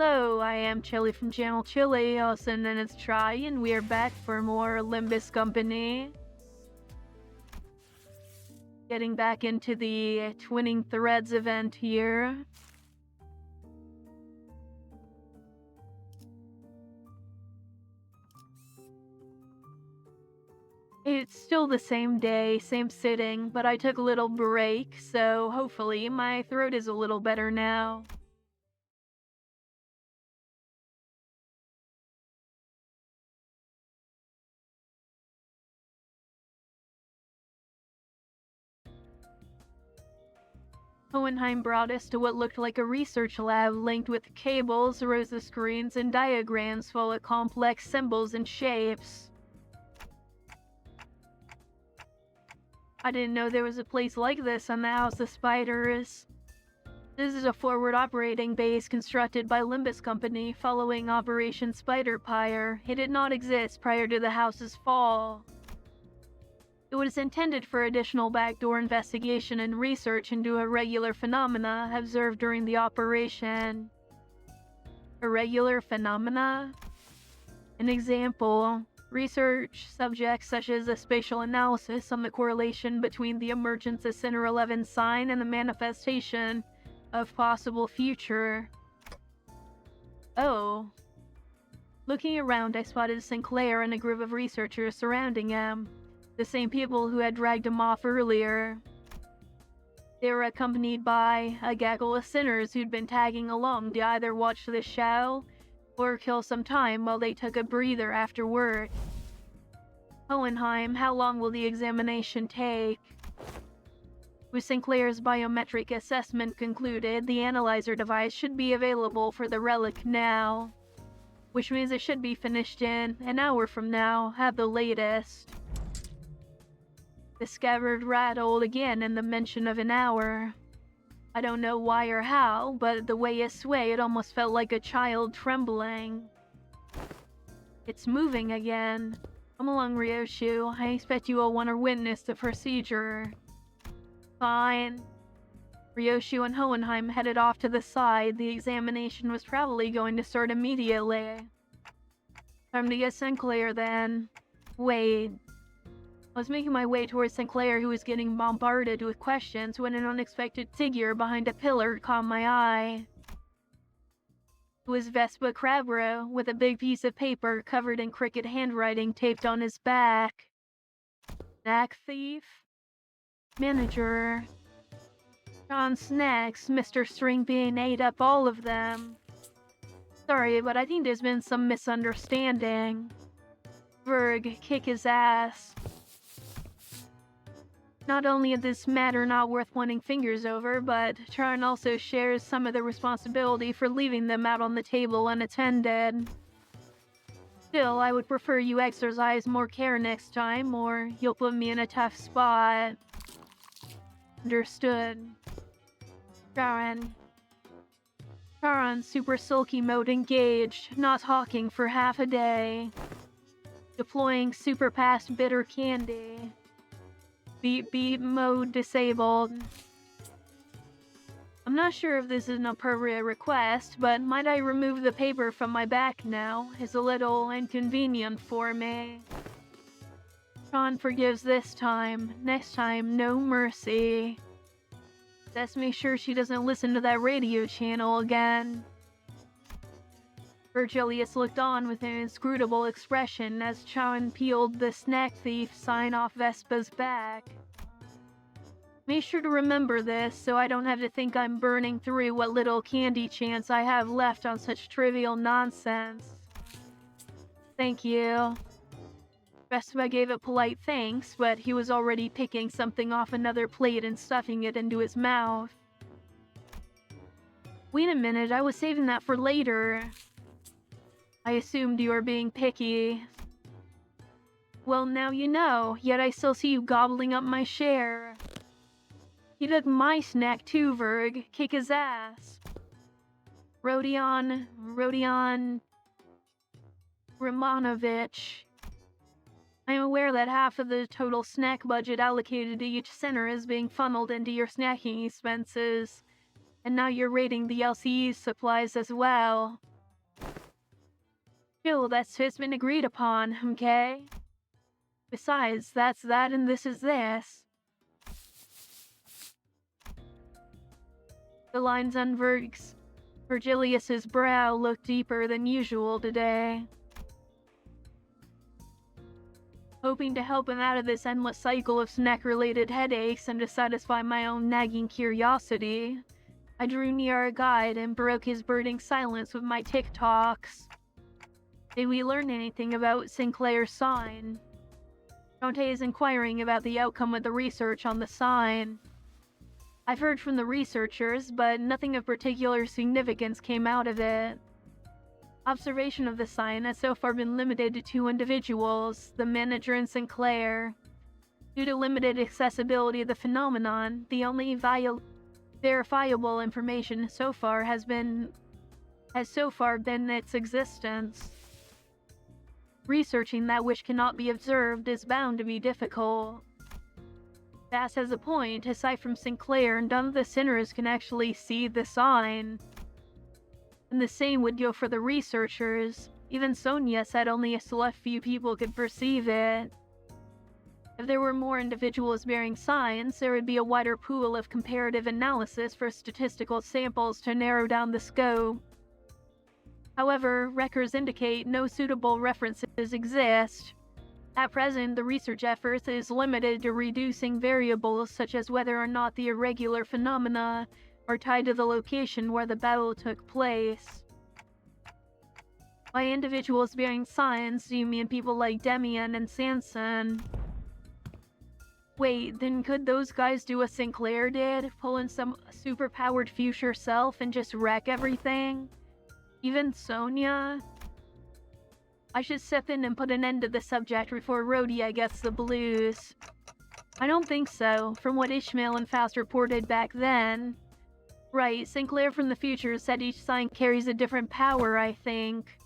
Hello, I am Chylli from channel Chylli, also known as Try, and we are back for more Limbus Company. Getting back into the Twinning Threads event here. It's still the same day, same sitting, but I took a little break, so hopefully my throat is a little better now. Hohenheim brought us to what looked like a research lab linked with cables, rows of screens, and diagrams full of complex symbols and shapes. I didn't know there was a place like this on the House of Spiders. This is a forward operating base constructed by Limbus Company following Operation Spider-Pyre. It did not exist prior to the house's fall. It was intended for additional backdoor investigation and research into irregular phenomena observed during the operation. Irregular phenomena? An example, research subjects such as a spatial analysis on the correlation between the emergence of Center 11 sign and the manifestation of possible future. Oh. Looking around, I spotted Sinclair and a group of researchers surrounding him. The same people who had dragged him off earlier. They were accompanied by a gaggle of sinners who'd been tagging along to either watch the show or kill some time while they took a breather after work. Hohenheim, how long will the examination take? With Sinclair's biometric assessment concluded, the analyzer device should be available for the relic now, which means it should be finished in an hour from now at the latest. The scabbard rattled again in the mention of an hour. I don't know why or how, but the way it swayed almost felt like a child trembling. It's moving again. Come along, Ryoshu. I expect you will want to witness the procedure. Fine. Ryoshu and Hohenheim headed off to the side. The examination was probably going to start immediately. Time to get Sinclair then. Wait. I was making my way towards Sinclair, who was getting bombarded with questions, when an unexpected figure behind a pillar caught my eye. It was Vespa Crabro, with a big piece of paper covered in crooked handwriting taped on his back. Snack thief? Manager. John Snacks, Mr. Stringbean ate up all of them. Sorry, but I think there's been some misunderstanding. Verg, kick his ass. Not only is this matter not worth pointing fingers over, but Charn also shares some of the responsibility for leaving them out on the table unattended. Still, I would prefer you exercise more care next time, or you'll put me in a tough spot. Understood. Charon, super sulky mode engaged, not talking for half a day. Deploying super past bitter candy. Beep mode disabled. I'm not sure if this is an appropriate request, but might I remove the paper from my back now? It's a little inconvenient for me. Sean forgives this time. Next time, no mercy. Let's make sure she doesn't listen to that radio channel again. Virgilius looked on with an inscrutable expression as Chan peeled the snack thief sign off Vespa's back. Make sure to remember this so I don't have to think I'm burning through what little candy chance I have left on such trivial nonsense. Thank you. Vespa gave a polite thanks, but he was already picking something off another plate and stuffing it into his mouth. Wait a minute, I was saving that for later. I assumed you were being picky. Well, now you know, yet I still see you gobbling up my share. He took my snack too, Verg. Kick his ass. Rodion Romanovich. I am aware that half of the total snack budget allocated to each center is being funneled into your snacking expenses. And now you're raiding the LCE's supplies as well. Chill, that's just been agreed upon, okay? Besides, that's that and this is this. The lines on Virgilius's brow looked deeper than usual today. Hoping to help him out of this endless cycle of snack-related headaches and to satisfy my own nagging curiosity, I drew near a guide and broke his brooding silence with my tick-tocks. Did we learn anything about Sinclair's sign? Dante is inquiring about the outcome of the research on the sign. I've heard from the researchers, but nothing of particular significance came out of it. Observation of the sign has so far been limited to 2 individuals, the manager and Sinclair. Due to limited accessibility of the phenomenon, the only verifiable information so far has been its existence. Researching that which cannot be observed is bound to be difficult. Bass has a point. Aside from Sinclair, none of the sinners can actually see the sign. And the same would go for the researchers. Even Sonia said only a select few people could perceive it. If there were more individuals bearing signs, there would be a wider pool of comparative analysis for statistical samples to narrow down the scope. However, records indicate no suitable references exist. At present, the research effort is limited to reducing variables such as whether or not the irregular phenomena are tied to the location where the battle took place. By individuals bearing signs, do you mean people like Demian and Sanson? Wait, then could those guys do what Sinclair did? Pull in some superpowered future self and just wreck everything? Even Sonia? I should step in and put an end to the subject before Rhodia gets the blues. I don't think so, from what Ishmael and Faust reported back then. Right, Sinclair from the future said each sign carries a different power, I think.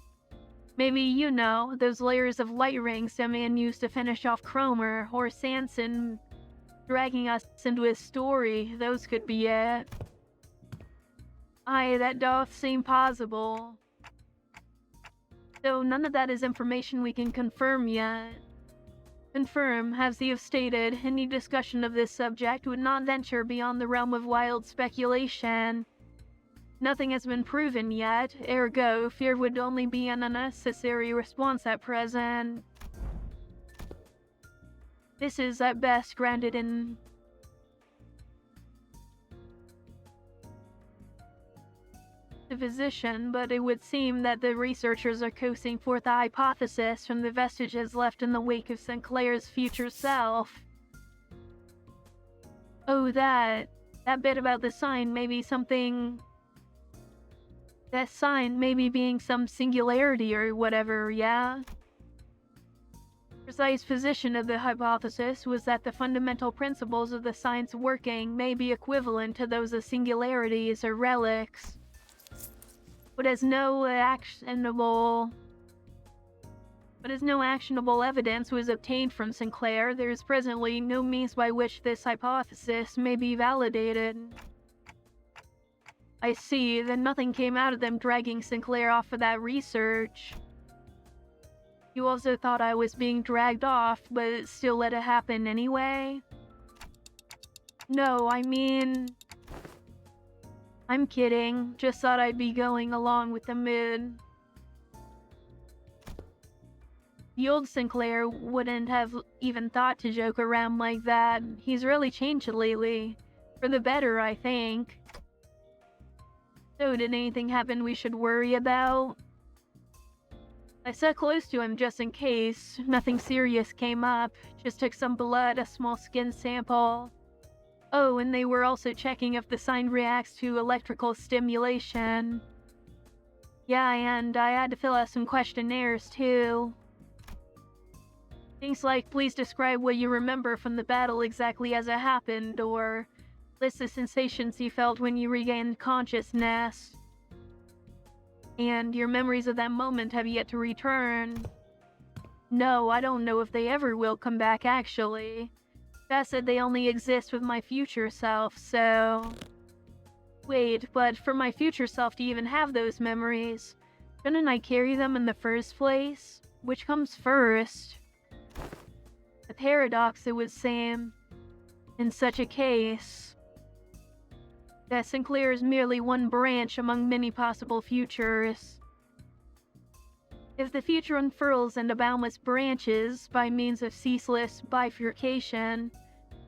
Maybe, you know, those layers of light rings Demian used to finish off Cromer, or Sanson dragging us into his story, those could be it. Aye, that doth seem possible. Though none of that is information we can confirm yet. Confirm, as you have stated, any discussion of this subject would not venture beyond the realm of wild speculation. Nothing has been proven yet, ergo, fear would only be an unnecessary response at present. This is at best grounded in the physician, but it would seem that the researchers are coasting forth a hypothesis from the vestiges left in the wake of Sinclair's future self. Oh, that bit about the sign may be something... That sign maybe being some singularity or whatever, yeah? Precise position of the hypothesis was that the fundamental principles of the sign's working may be equivalent to those of singularities or relics. But as no actionable evidence was obtained from Sinclair, there is presently no means by which this hypothesis may be validated. I see, then nothing came out of them dragging Sinclair off for that research. You also thought I was being dragged off, but still let it happen anyway? No, I mean... I'm kidding. Just thought I'd be going along with the mood. The old Sinclair wouldn't have even thought to joke around like that. He's really changed lately. For the better, I think. So, did anything happen we should worry about? I sat close to him just in case. Nothing serious came up. Just took some blood, a small skin sample. Oh, and they were also checking if the sign reacts to electrical stimulation. Yeah, and I had to fill out some questionnaires too. Things like, please describe what you remember from the battle exactly as it happened, or list the sensations you felt when you regained consciousness. And your memories of that moment have yet to return. No, I don't know if they ever will come back, actually. Beth said they only exist with my future self, so... Wait, but for my future self to even have those memories, shouldn't I carry them in the first place? Which comes first? A paradox, it would seem. In such a case, that Sinclair is merely one branch among many possible futures. If the future unfurls into boundless branches by means of ceaseless bifurcation,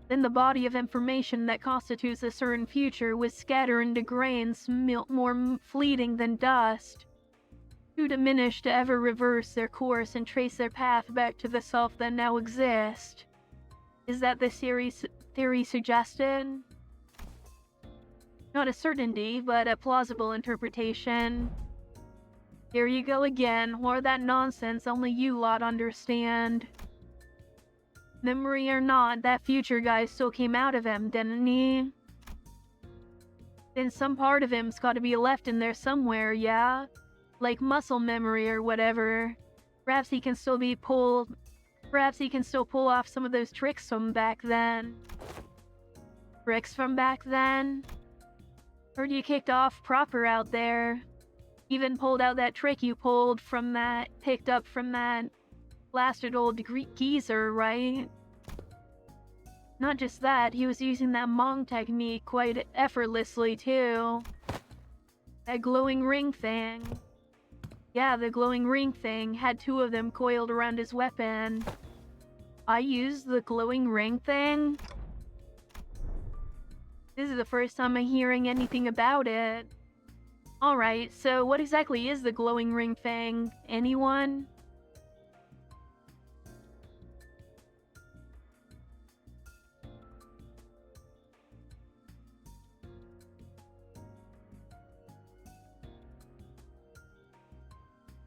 then the body of information that constitutes a certain future would scatter into grains more fleeting than dust, too diminished to ever reverse their course and trace their path back to the self that now exists. Is that the theory suggested? Not a certainty, but a plausible interpretation. Here you go again, more of that nonsense only you lot understand. Memory or not, that future guy still came out of him, didn't he? Then some part of him's gotta be left in there somewhere, yeah? Like muscle memory or whatever. Perhaps he can still pull off some of those tricks from back then. Tricks from back then? Heard you kicked off proper out there. Even pulled out that trick you picked up from that blasted old Greek geezer, right? Not just that, he was using that Mong technique quite effortlessly too. That glowing ring thing. Yeah, the glowing ring thing had 2 of them coiled around his weapon. I used the glowing ring thing? This is the first time I'm hearing anything about it. Alright, so what exactly is the glowing ring thing? Anyone?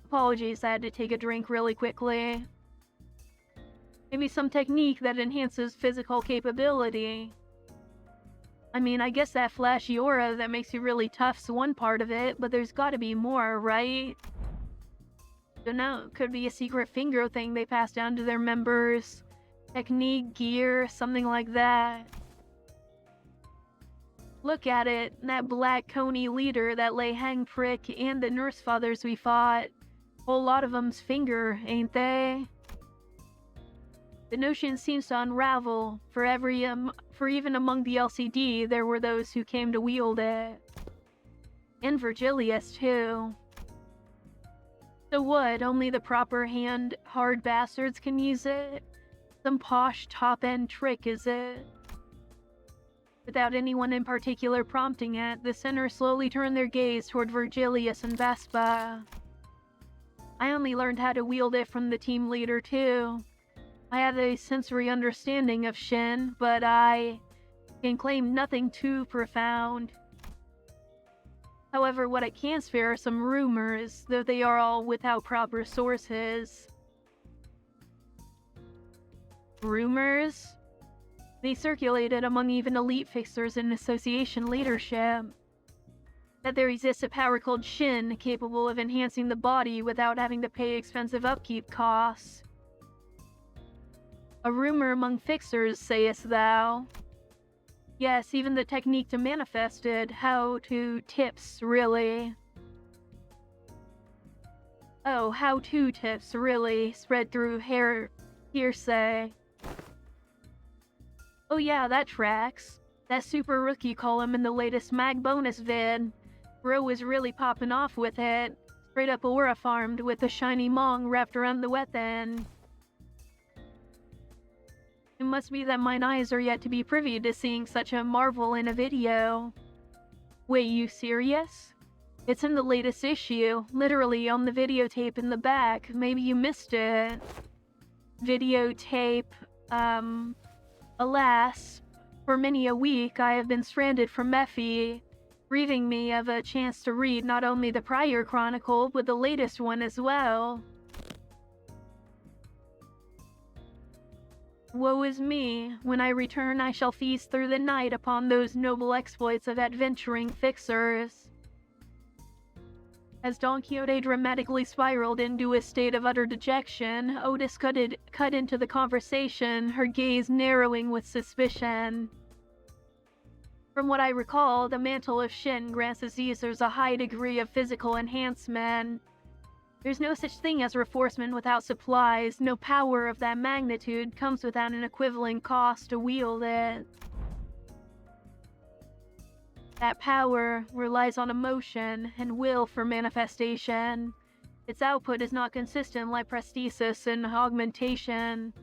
Apologies, I had to take a drink really quickly. Maybe some technique that enhances physical capability. I mean, I guess that flashy aura that makes you really tough's one part of it, but there's gotta be more, right? Don't know, could be a secret finger thing they pass down to their members. Technique, gear, something like that. Look at it, that black coney leader that lay hang prick and the nurse fathers we fought. Whole lot of them's finger, ain't they? The notion seems to unravel. For even among the LCD, there were those who came to wield it. And Virgilius, too. So what, only the proper hard bastards can use it? Some posh top-end trick, is it? Without anyone in particular prompting it, the center slowly turned their gaze toward Virgilius and Vespa. I only learned how to wield it from the team leader, too. I have a sensory understanding of Shin, but I can claim nothing too profound. However, what I can spare are some rumors, though they are all without proper sources. Rumors? They circulated among even elite fixers and association leadership. That there exists a power called Shin, capable of enhancing the body without having to pay expensive upkeep costs. A rumor among fixers, sayest thou? Yes, even the technique to manifest it, how-to tips, really. Oh, how-to tips, really, spread through hearsay. Oh yeah, that tracks. That super rookie column in the latest mag bonus vid. Bro was really popping off with it. Straight up aura farmed with the shiny Mong wrapped around the weapon. It must be that mine eyes are yet to be privy to seeing such a marvel in a video. Wait, you serious? It's in the latest issue, literally on the videotape in the back. Maybe you missed it. Videotape, alas, for many a week I have been stranded from Mephi, grieving me of a chance to read not only the prior chronicle, but the latest one as well. Woe is me. When I return, I shall feast through the night upon those noble exploits of adventuring fixers. As Don Quixote dramatically spiraled into a state of utter dejection, Otis cut into the conversation, her gaze narrowing with suspicion. From what I recall, the Mantle of Shin grants its users a high degree of physical enhancement. There's no such thing as reinforcement without supplies. No power of that magnitude comes without an equivalent cost to wield it. That power relies on emotion and will for manifestation. Its output is not consistent like prosthesis and augmentation.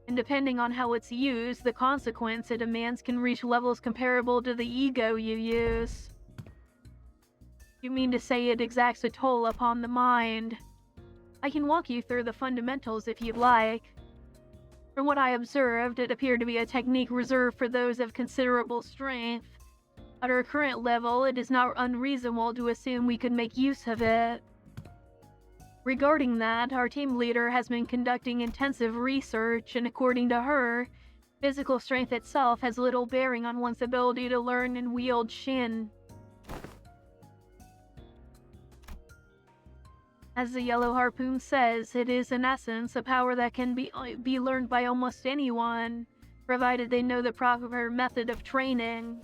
And depending on how it's used, the consequence it demands can reach levels comparable to the ego you use. You mean to say it exacts a toll upon the mind? I can walk you through the fundamentals if you'd like. From what I observed, it appeared to be a technique reserved for those of considerable strength. At our current level, it is not unreasonable to assume we could make use of it. Regarding that, our team leader has been conducting intensive research, and according to her, physical strength itself has little bearing on one's ability to learn and wield Shin. As the Yellow Harpoon says, it is in essence a power that can be learned by almost anyone, provided they know the proper method of training.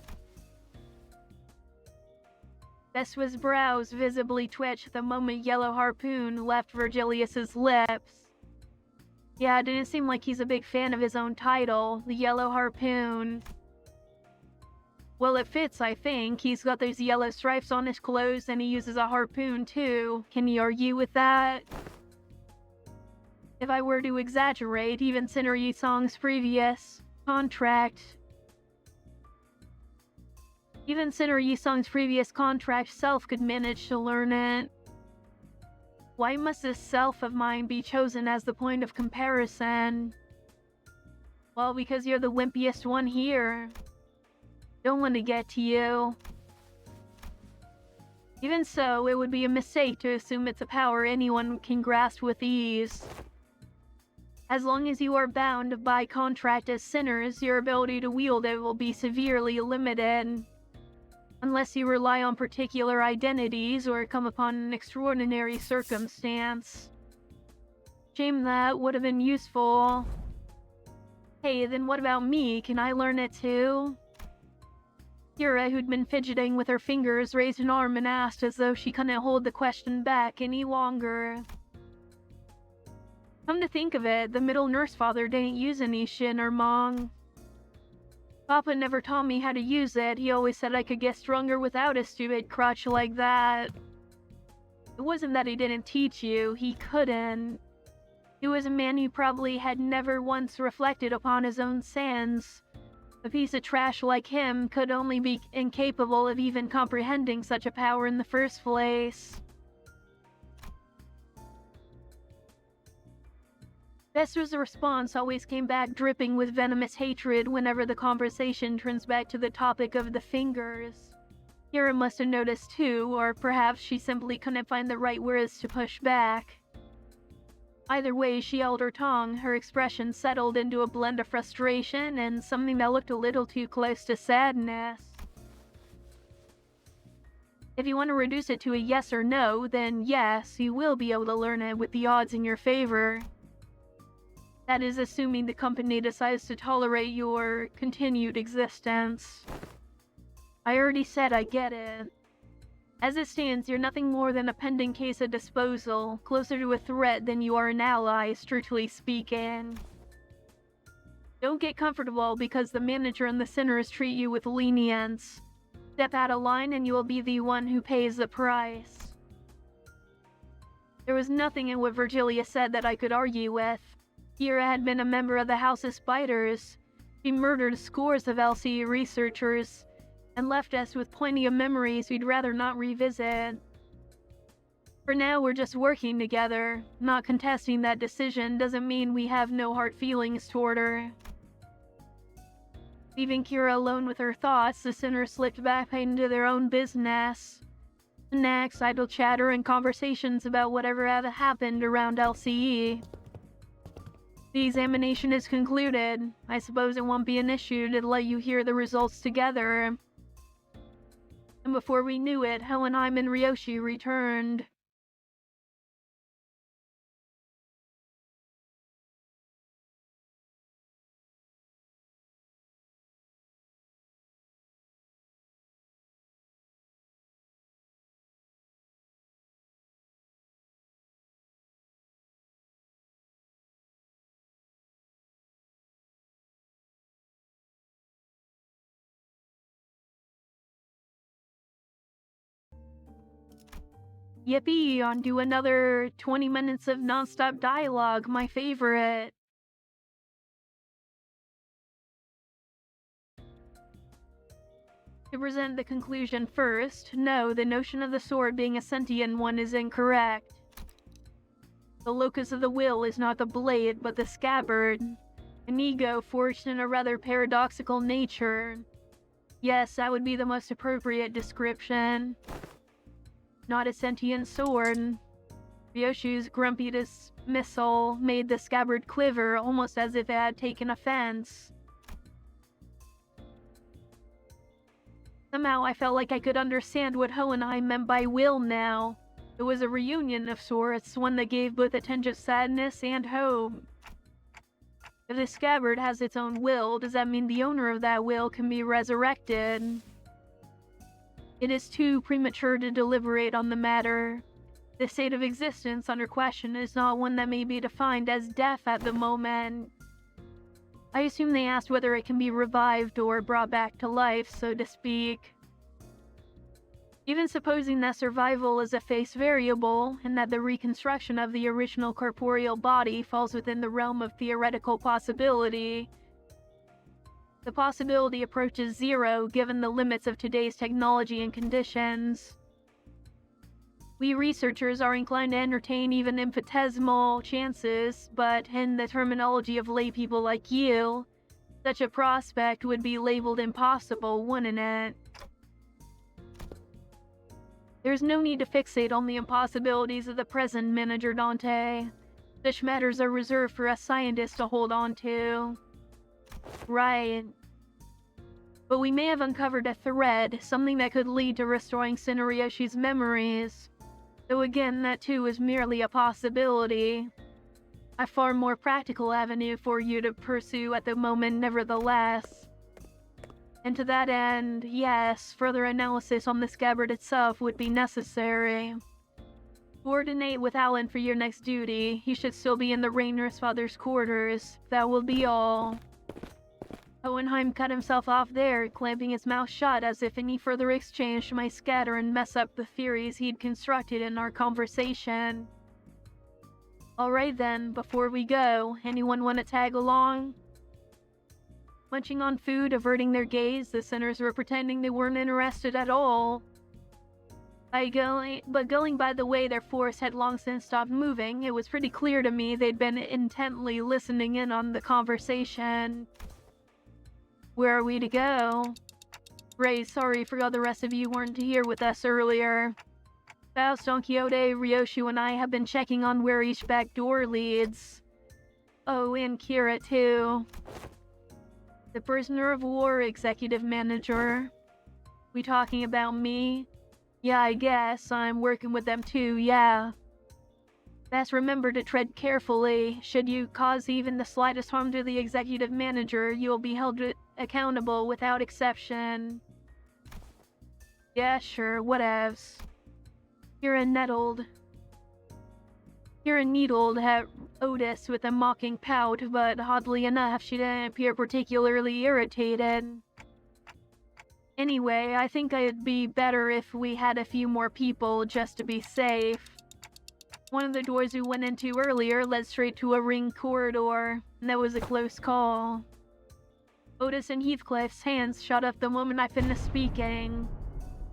Veswa's brows visibly twitched the moment Yellow Harpoon left Virgilius's lips. Yeah, it didn't seem like he's a big fan of his own title, the Yellow Harpoon. Well, it fits, I think. He's got those yellow stripes on his clothes and he uses a harpoon too. Can you argue with that? If I were to exaggerate, even Sinner Yisong's previous contract self could manage to learn it. Why must this self of mine be chosen as the point of comparison? Well, because you're the wimpiest one here. Don't want to get to you. Even so, it would be a mistake to assume it's a power anyone can grasp with ease. As long as you are bound by contract as sinners, your ability to wield it will be severely limited. Unless you rely on particular identities or come upon an extraordinary circumstance. Shame that would have been useful. Hey, then what about me? Can I learn it too? Kira, who'd been fidgeting with her fingers, raised an arm and asked as though she couldn't hold the question back any longer. Come to think of it, the middle nurse father didn't use any Shin or Mong. Papa never taught me how to use it. He always said I could get stronger without a stupid crutch like that. It wasn't that he didn't teach you, he couldn't. He was a man who probably had never once reflected upon his own sins. A piece of trash like him could only be incapable of even comprehending such a power in the first place. Vester's response always came back dripping with venomous hatred whenever the conversation turns back to the topic of the fingers. Kira must have noticed too, or perhaps she simply couldn't find the right words to push back. Either way, she held her tongue, her expression settled into a blend of frustration and something that looked a little too close to sadness. If you want to reduce it to a yes or no, then yes, you will be able to learn it with the odds in your favor. That is assuming the company decides to tolerate your continued existence. I already said I get it. As it stands, you're nothing more than a pending case of disposal, closer to a threat than you are an ally, strictly speaking. Don't get comfortable because the manager and the sinners treat you with lenience. Step out of line and you will be the one who pays the price. There was nothing in what Virgilia said that I could argue with. Kira had been a member of the House of Spiders. She murdered scores of LCE researchers and left us with plenty of memories we'd rather not revisit. For now, we're just working together. Not contesting that decision doesn't mean we have no hard feelings toward her. Leaving Kira alone with her thoughts, the sinners slipped back into their own business. Next, idle chatter and conversations about whatever had happened around LCE. The examination is concluded. I suppose it won't be an issue to let you hear the results together. And before we knew it, Hohenheim and Ryoshi returned. Yippee, on to another 20 minutes of nonstop dialogue, my favorite. To present the conclusion first, no, the notion of the sword being a sentient one is incorrect. The locus of the will is not the blade, but the scabbard. An ego forged in a rather paradoxical nature. Yes, that would be the most appropriate description. Not a sentient sword. Ryoshu's grumpy dismissal made the scabbard quiver, almost as if it had taken offense. Somehow I felt like I could understand what Hohenheim meant by will now. It was a reunion of sorts, one that gave both a tinge of sadness and hope. If the scabbard has its own will, does that mean the owner of that will can be resurrected? It is too premature to deliberate on the matter. The state of existence under question is not one that may be defined as death at the moment. I assume they asked whether it can be revived or brought back to life, so to speak. Even supposing that survival is a phase variable, and that the reconstruction of the original corporeal body falls within the realm of theoretical possibility, the possibility approaches zero given the limits of today's technology and conditions. We researchers are inclined to entertain even infinitesimal chances, but in the terminology of laypeople like you, such a prospect would be labeled impossible, wouldn't it? There's no need to fixate on the impossibilities of the present, Manager Dante. Such matters are reserved for us scientists to hold on to. Right. But we may have uncovered a thread, something that could lead to restoring Tsunariyoshi's memories. Though again, that too is merely a possibility. A far more practical avenue for you to pursue at the moment, nevertheless. And to that end, yes, further analysis on the scabbard itself would be necessary. Coordinate with Alan for your next duty. He should still be in the Rainer's father's quarters. That will be all. Hohenheim cut himself off there, clamping his mouth shut as if any further exchange might scatter and mess up the theories he'd constructed in our conversation. Alright then, before we go, anyone want to tag along? Munching on food, averting their gaze, the sinners were pretending they weren't interested at all. But going by the way their force had long since stopped moving, it was pretty clear to me they'd been intently listening in on the conversation. Where are we to go? Ray, sorry, forgot the rest of you weren't here with us earlier. Faust, Don Quixote, Ryoshu, and I have been checking on where each back door leads. Oh, and Kira too. The prisoner of war, executive manager. We talking about me? Yeah, I guess. I'm working with them too, yeah. Best remember to tread carefully. Should you cause even the slightest harm to the executive manager, you will be held accountable without exception. Yeah, sure, whatevs. Kira needled at Otis with a mocking pout, but oddly enough, she didn't appear particularly irritated. Anyway, I think it'd be better if we had a few more people just to be safe. One of the doors we went into earlier led straight to a ring corridor, and that was a close call. Otis and Heathcliff's hands shot up the moment I finished speaking.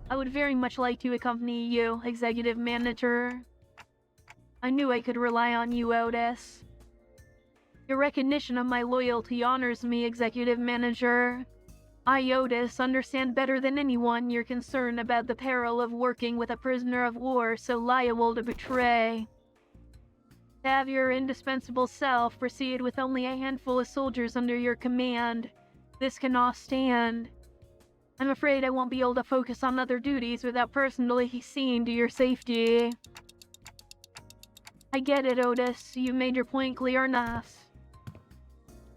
I would very much like to accompany you, executive manager. I knew I could rely on you, Otis. Your recognition of my loyalty honors me, executive manager. I, Otis, understand better than anyone your concern about the peril of working with a prisoner of war so liable to betray. To have your indispensable self proceed with only a handful of soldiers under your command, this cannot stand. I'm afraid I won't be able to focus on other duties without personally seeing to your safety. I get it, Otis. You made your point clear enough.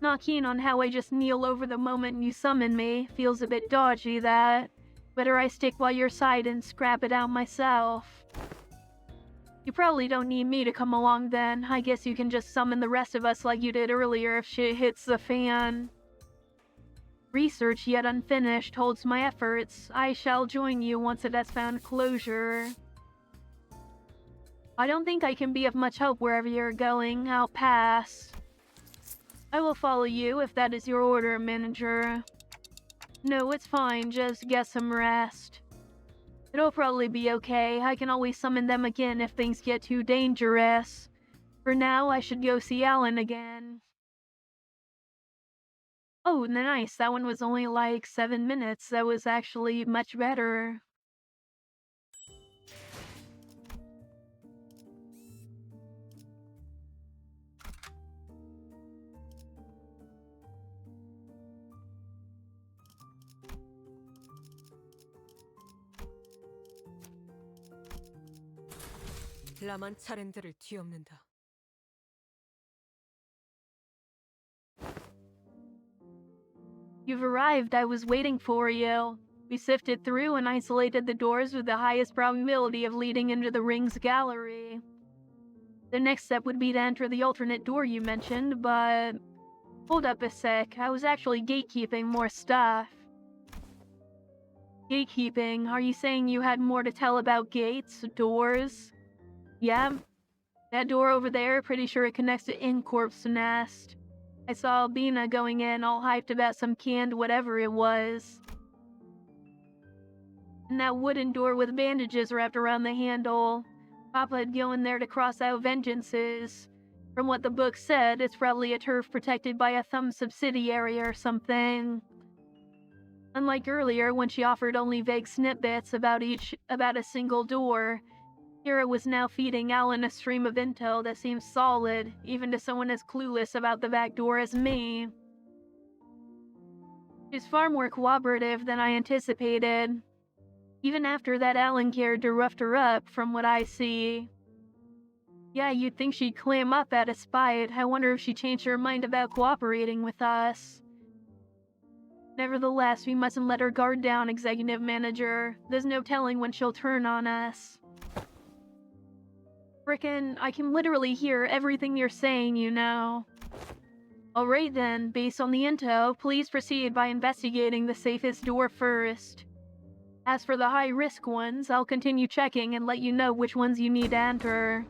Not keen on how I just kneel over the moment you summon me. Feels a bit dodgy, that. Better I stick by your side and scrap it out myself. You probably don't need me to come along then. I guess you can just summon the rest of us like you did earlier if shit hits the fan. Research yet unfinished holds my efforts. I shall join you once it has found closure. I don't think I can be of much help wherever you're going. I'll pass. I will follow you if that is your order, manager. No, it's fine. Just get some rest. It'll probably be okay. I can always summon them again if things get too dangerous. For now, I should go see Alan again. Oh, nice. That one was only like 7 minutes. That was actually much better. 라만 차렌들을 뒤엎는다. You've arrived. I was waiting for you. We sifted through and isolated the doors with the highest probability of leading into the ring's gallery. The next step would be to enter the alternate door you mentioned, but... Hold up a sec. I was actually gatekeeping more stuff. Gatekeeping? Are you saying you had more to tell about gates, doors? Yeah. That door over there, pretty sure it connects to Incorp's nest. I saw Albina going in, all hyped about some canned whatever it was. And that wooden door with bandages wrapped around the handle. Papa'd go in there to cross out vengeances. From what the book said, it's probably a turf protected by a thumb subsidiary or something. Unlike earlier, when she offered only vague snippets about a single door, Kira was now feeding Alan a stream of intel that seems solid, even to someone as clueless about the back door as me. She's far more cooperative than I anticipated. Even after that Alan character roughed her up, from what I see. Yeah, you'd think she'd clam up out of spite. I wonder if she changed her mind about cooperating with us. Nevertheless, we mustn't let her guard down, Executive Manager. There's no telling when she'll turn on us. Frickin', I can literally hear everything you're saying, you know. Alright then, based on the intel, please proceed by investigating the safest door first. As for the high-risk ones, I'll continue checking and let you know which ones you need to enter.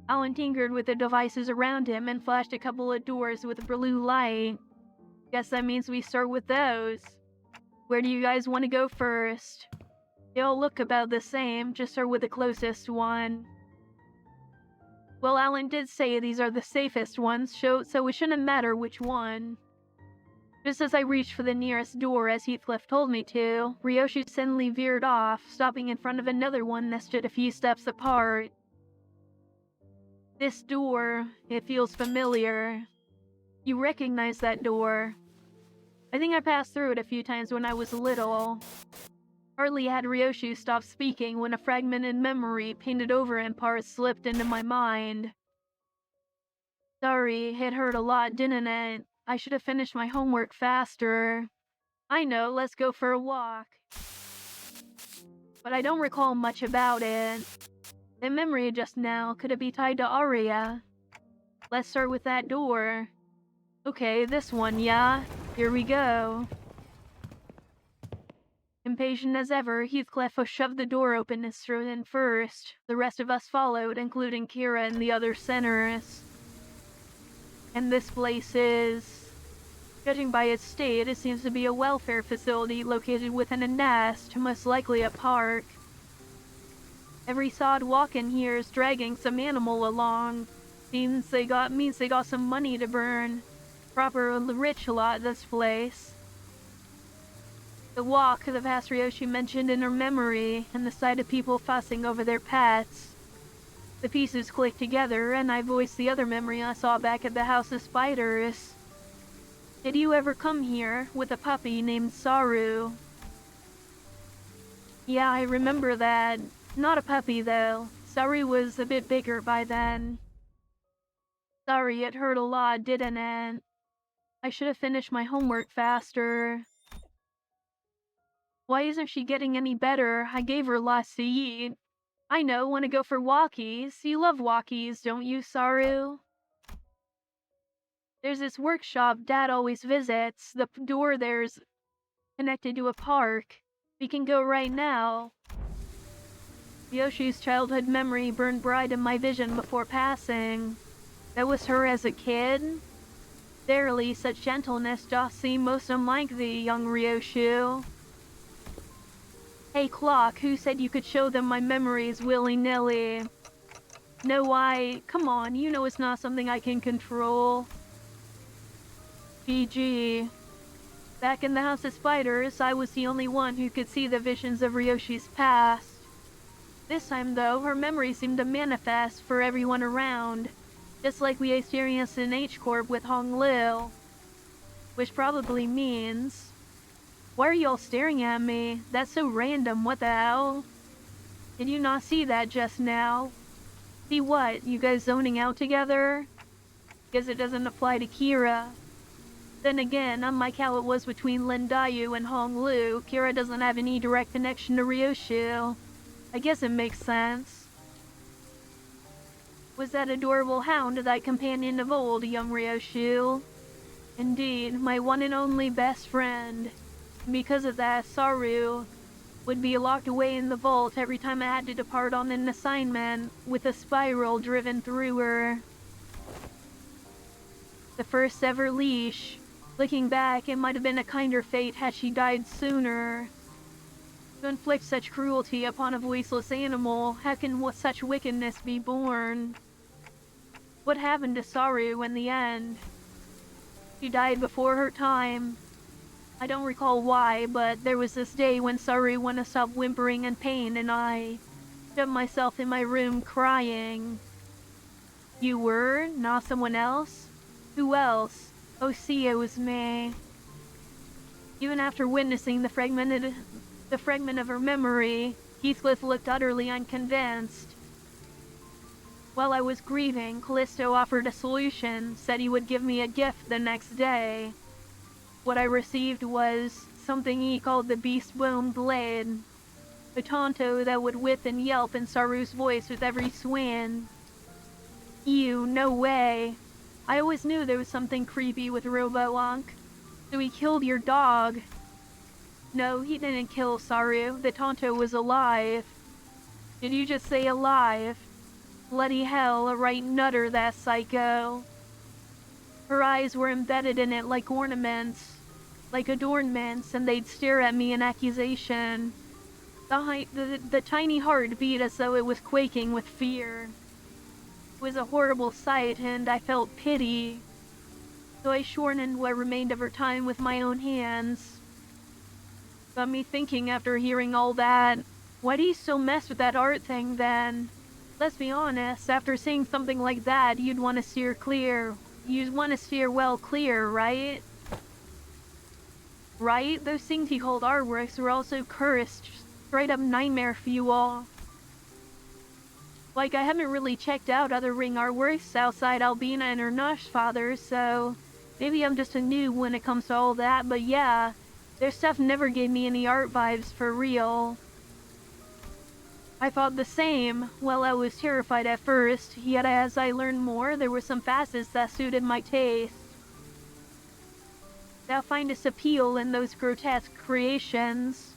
Alan tinkered with the devices around him and flashed a couple of doors with blue light. Guess that means we start with those. Where do you guys want to go first? They all look about the same, just start with the closest one. Well, Alan did say these are the safest ones, so it shouldn't matter which one. Just as I reached for the nearest door as Heathcliff told me to, Ryoshi suddenly veered off, stopping in front of another one that stood a few steps apart. This door, it feels familiar. You recognize that door. I think I passed through it a few times when I was little. Hardly had Ryoshi stopped speaking when a fragmented memory painted over in parts slipped into my mind. Sorry, it hurt a lot, didn't it? I should have finished my homework faster. I know, let's go for a walk. But I don't recall much about it. The memory just now, could it be tied to Aria? Let's start with that door. Okay, this one, yeah? Here we go. Impatient as ever, Heathcliff shoved the door open and strode in first. The rest of us followed, including Kira and the other sinners. And this place is... Judging by its state, it seems to be a welfare facility located within a nest, most likely a park. Every sod walk in here is dragging some animal along. Means they got some money to burn. Proper rich lot, this place. The walk, the past Ryoshi mentioned in her memory, and the sight of people fussing over their pets. The pieces clicked together, and I voiced the other memory I saw back at the House of Spiders. Did you ever come here with a puppy named Saru? Yeah, I remember that. Not a puppy, though. Saru was a bit bigger by then. Sorry, it hurt a lot, didn't it? I should have finished my homework faster. Why isn't she getting any better? I gave her lots to eat. I know, want to go for walkies. You love walkies, don't you, Saru? There's this workshop Dad always visits. The door there's connected to a park. We can go right now. Yoshi's childhood memory burned bright in my vision before passing. That was her as a kid? Verily, such gentleness doth seem most unlike thee, young Ryoshu. Hey clock, who said you could show them my memories willy-nilly? No, come on, you know it's not something I can control. GG. Back in the House of Spiders, I was the only one who could see the visions of Ryoshi's past. This time, though, her memory seemed to manifest for everyone around, just like we experienced in H-Corp with Hong Liu. Which probably means... Why are you all staring at me? That's so random, what the hell? Did you not see that just now? See what, you guys zoning out together? Guess it doesn't apply to Kira. Then again, unlike how it was between Lindayu and Hong Liu, Kira doesn't have any direct connection to Ryoshu. I guess it makes sense. Was that adorable hound thy companion of old, young Ryoshu? Indeed, my one and only best friend. Because of that, Saru would be locked away in the vault every time I had to depart on an assignment, with a spiral driven through her. The first ever leash. Looking back, it might have been a kinder fate had she died sooner. To inflict such cruelty upon a voiceless animal, how can such wickedness be born? What happened to Saru in the end? She died before her time. I don't recall why, but there was this day when Saru wouldn't have stopped whimpering in pain and I shut myself in my room crying. You were? Not someone else? Who else? Oh, see, it was me. Even after witnessing the fragment of her memory, Heathcliff looked utterly unconvinced. While I was grieving, Callisto offered a solution, said he would give me a gift the next day. What I received was something he called the Beast Bone Blade, a tonto that would whip and yelp in Saru's voice with every swing. Ew, no way. I always knew there was something creepy with Robo-Unk. So he killed your dog. No, he didn't kill Saru. The tonto was alive. Did you just say alive? Bloody hell, a right nutter, that psycho. Her eyes were embedded in it like ornaments, like adornments, and they'd stare at me in accusation. The tiny heart beat as though it was quaking with fear. It was a horrible sight, and I felt pity. So I shortened what remained of her time with my own hands. Got me thinking after hearing all that, why do you still mess with that art thing then? Let's be honest, after seeing something like that, you'd want to steer clear. You'd want to steer well clear, right? Right? Those things he called artworks were also cursed. Straight up nightmare for you all. Like, I haven't really checked out other ring artworks outside Albina and her Nush father, so maybe I'm just a noob when it comes to all that, but yeah, their stuff never gave me any art vibes for real. I thought the same. Well, I was terrified at first, yet as I learned more, there were some facets that suited my taste. Thou findest appeal in those grotesque creations.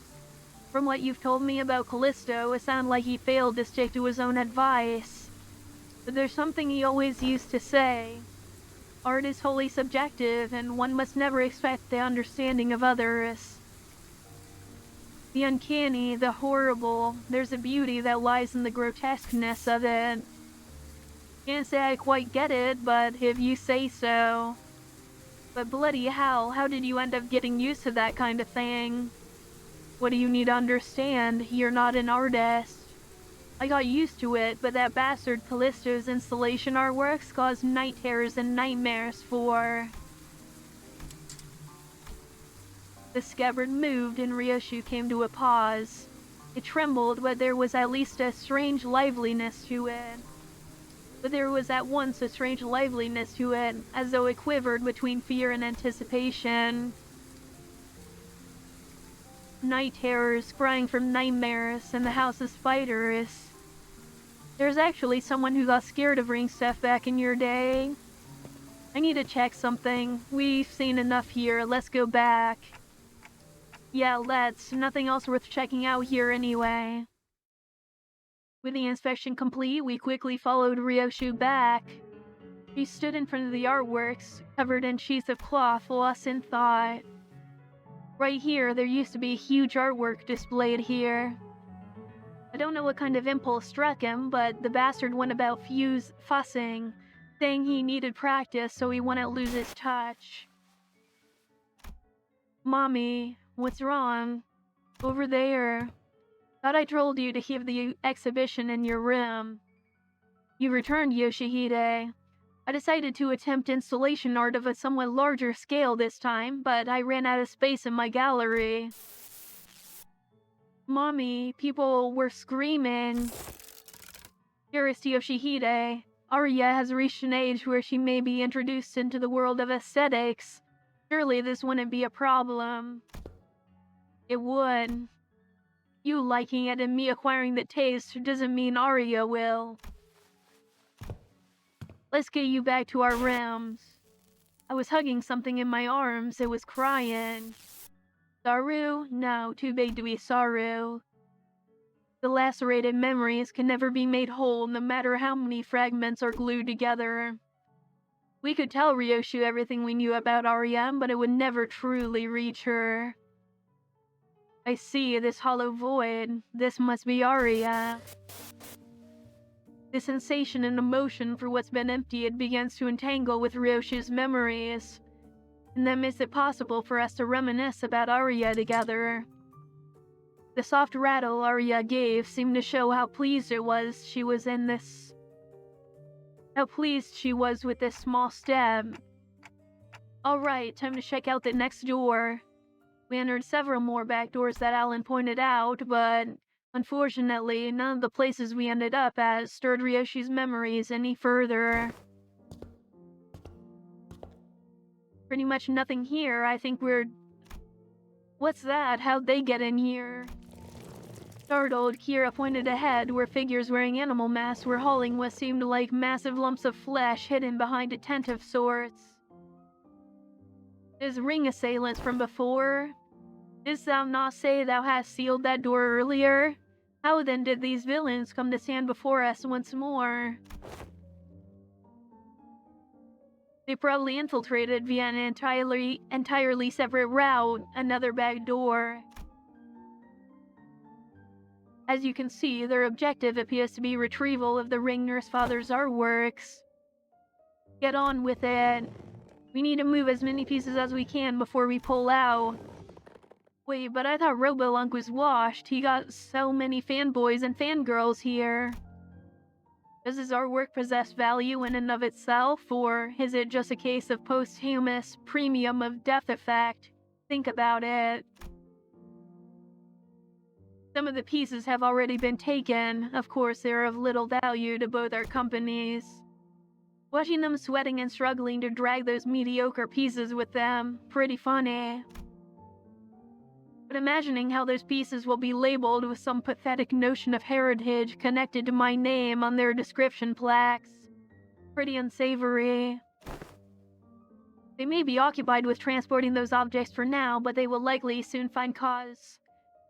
From what you've told me about Callisto, it sounded like he failed to stick to his own advice. But there's something he always used to say. Art is wholly subjective, and one must never expect the understanding of others. The uncanny, the horrible, there's a beauty that lies in the grotesqueness of it. Can't say I quite get it, but if you say so. But bloody hell, how did you end up getting used to that kind of thing? What do you need to understand? You're not an artist. I got used to it, but that bastard Callisto's installation artworks caused night terrors and nightmares for... The scabbard moved and Ryoshu came to a pause. It trembled, but there was at least a strange liveliness to it. But there was at once a strange liveliness to it, as though it quivered between fear and anticipation. Night terrors crying from nightmares in the House of Spiders. There's actually someone who got scared of ring stuff back in your day. I need to check something. We've seen enough here. Let's go back. Yeah, let's. Nothing else worth checking out here anyway. With the inspection complete, we quickly followed Ryoshu back. She stood in front of the artworks, covered in sheets of cloth, lost in thought. Right here, there used to be a huge artwork displayed here. I don't know what kind of impulse struck him, but the bastard went about fussing, saying he needed practice so he wouldn't lose his touch. Mommy, what's wrong? Over there. Thought I told you to keep the exhibition in your room. You returned, Yoshihide. I decided to attempt installation art of a somewhat larger scale this time, but I ran out of space in my gallery. Mommy, people were screaming. Dearest Yoshihide, Arya has reached an age where she may be introduced into the world of aesthetics. Surely this wouldn't be a problem. It would. You liking it and me acquiring the taste doesn't mean Arya will. Let's get you back to our rooms. I was hugging something in my arms. It was crying. Saru? No, too big to be Saru. The lacerated memories can never be made whole, no matter how many fragments are glued together. We could tell Ryoshu everything we knew about Arya, but it would never truly reach her. I see this hollow void. This must be Arya. The sensation and emotion for what's been emptied begins to entangle with Ryoshu's memories, and that makes it possible for us to reminisce about Arya together. The soft rattle Arya gave seemed to show how pleased she was with this small step. Alright, time to check out the next door. We entered several more back doors that Alan pointed out, but unfortunately, none of the places we ended up at stirred Ryoshu's memories any further. Pretty much nothing here. I think we're... What's that? How'd they get in here? Startled, Kira pointed ahead, where figures wearing animal masks were hauling what seemed like massive lumps of flesh hidden behind a tent of sorts. Those ring assailants from before? Didst thou not say thou hast sealed that door earlier? How then did these villains come to stand before us once more? They probably infiltrated via an entirely separate route, another back door. As you can see, their objective appears to be retrieval of the Ring Nurse Father's artworks. Get on with it. We need to move as many pieces as we can before we pull out. Wait, but I thought Robolunk was washed. He got so many fanboys and fangirls here. Does his artwork possess value in and of itself, or is it just a case of posthumous premium of depth effect? Think about it. Some of the pieces have already been taken. Of course, they are of little value to both our companies. Watching them sweating and struggling to drag those mediocre pieces with them, pretty funny. But imagining how those pieces will be labeled with some pathetic notion of heritage connected to my name on their description plaques. Pretty unsavory. They may be occupied with transporting those objects for now, but they will likely soon find cause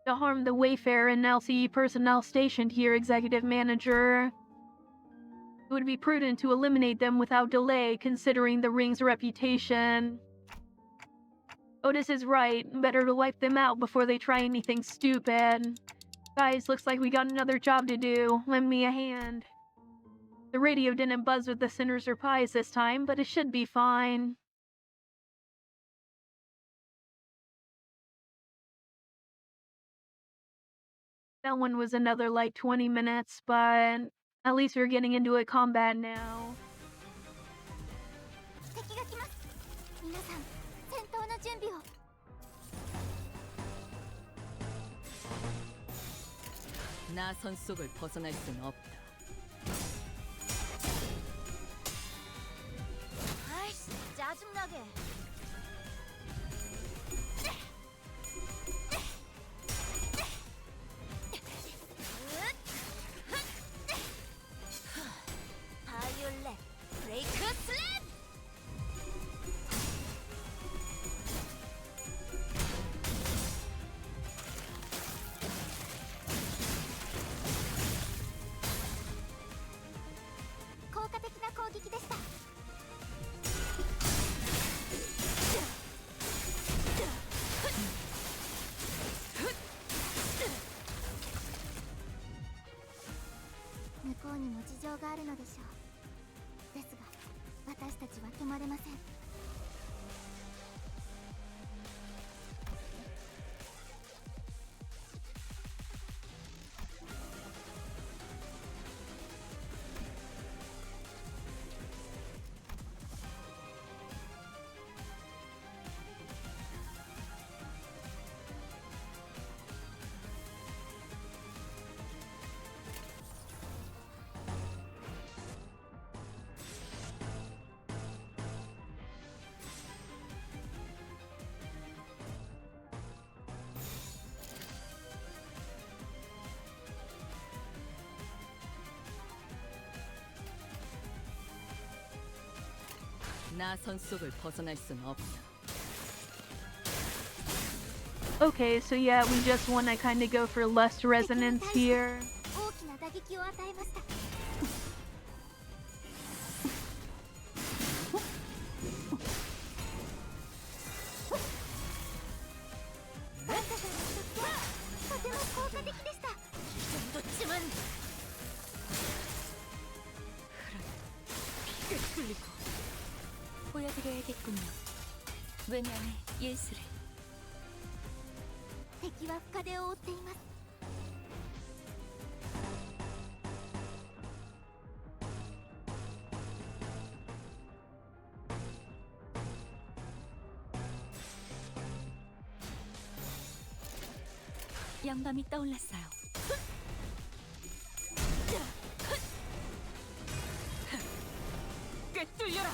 to harm the Wayfarer and LCE personnel stationed here, Executive Manager. It would be prudent to eliminate them without delay, considering the ring's reputation. Otis is right. Better to wipe them out before they try anything stupid. Guys, looks like we got another job to do. Lend me a hand. The radio didn't buzz with the sinners or pies this time, but it should be fine. That one was another like 20 minutes, but at least we're getting into a combat now. 準備を 나선 속을 벗어날 수는 없다. 아이씨, 짜증나게. 바이올렛 브레이크 슬랩! まれません。나선 속을 벗어날 순 없어. Okay, so yeah, we just want to kind of go for less resonance here. 大きな打撃を与えました。バカさんの時はとても効果的でした。どっちも 보여드려야겠군요. 외면의 예술을. 敵は深手を負っています。 양밤이 떠올랐어요. 꿰뚫려라.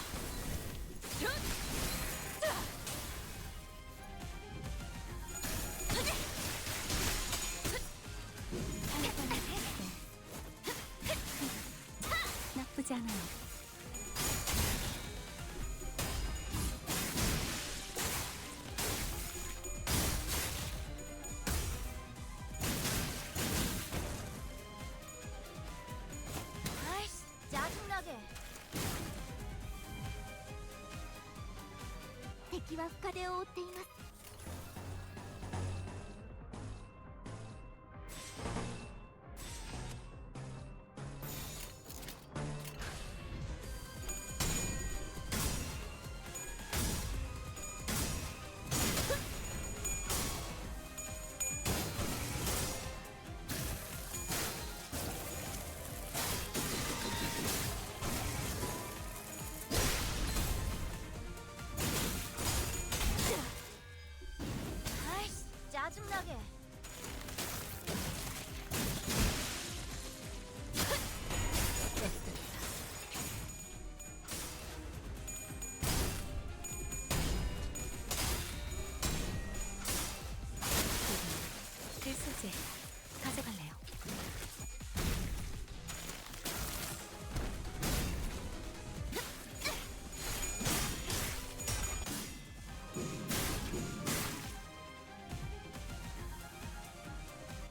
나쁘지 않아요. 아이씨, 짜증나게. 敵は深手を負っています。 아이씨, 짜증나게. 그 소재 가져갈래요.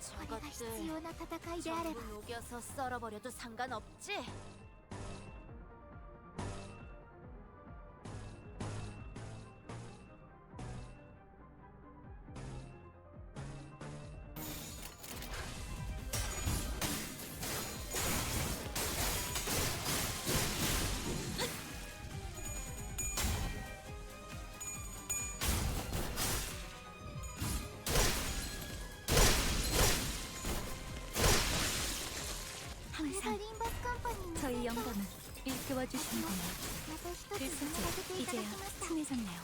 저래가 必要な戦いであれば 전부 녹여서 썰어버려도 상관없지? 항상 림버스 컴퍼니는 저희 영감은 일깨워 주시는군요. また一つ 그 つながせ 소재 ていただ 이제야 きました。 친해졌네요.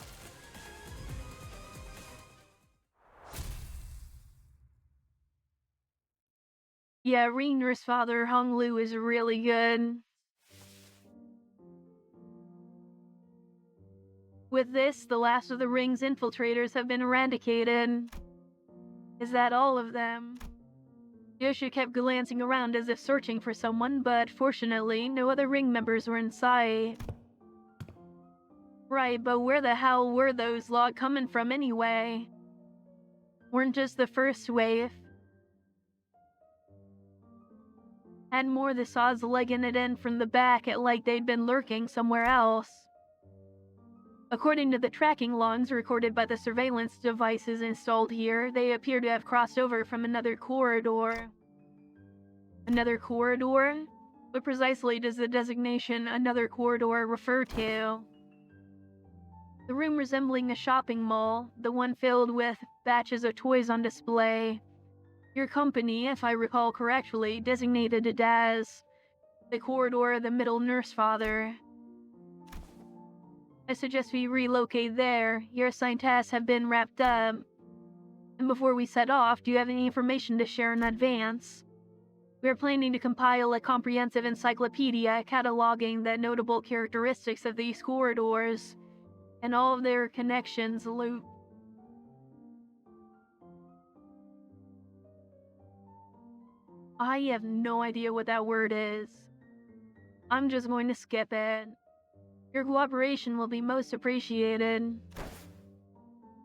Yeah, Reinder's father, Hung Lu, is really good. With this, the last of the ring's infiltrators have been eradicated. Is that all of them? Yosha kept glancing around as if searching for someone, but fortunately, no other ring members were in sight. Right, but where the hell were those lot coming from anyway? Weren't just the first wave. Had more the saws legging it in from the back like they'd been lurking somewhere else. According to the tracking logs recorded by the surveillance devices installed here, they appear to have crossed over from another corridor. Another corridor? What precisely does the designation another corridor refer to? The room resembling a shopping mall, the one filled with batches of toys on display. Your company, if I recall correctly, designated it as the corridor of the middle nurse father. I suggest we relocate there. Your assigned tasks have been wrapped up. And before we set off, do you have any information to share in advance? We are planning to compile a comprehensive encyclopedia cataloging the notable characteristics of these corridors and all of their connections loop. I have no idea what that word is. I'm just going to skip it. Your cooperation will be most appreciated.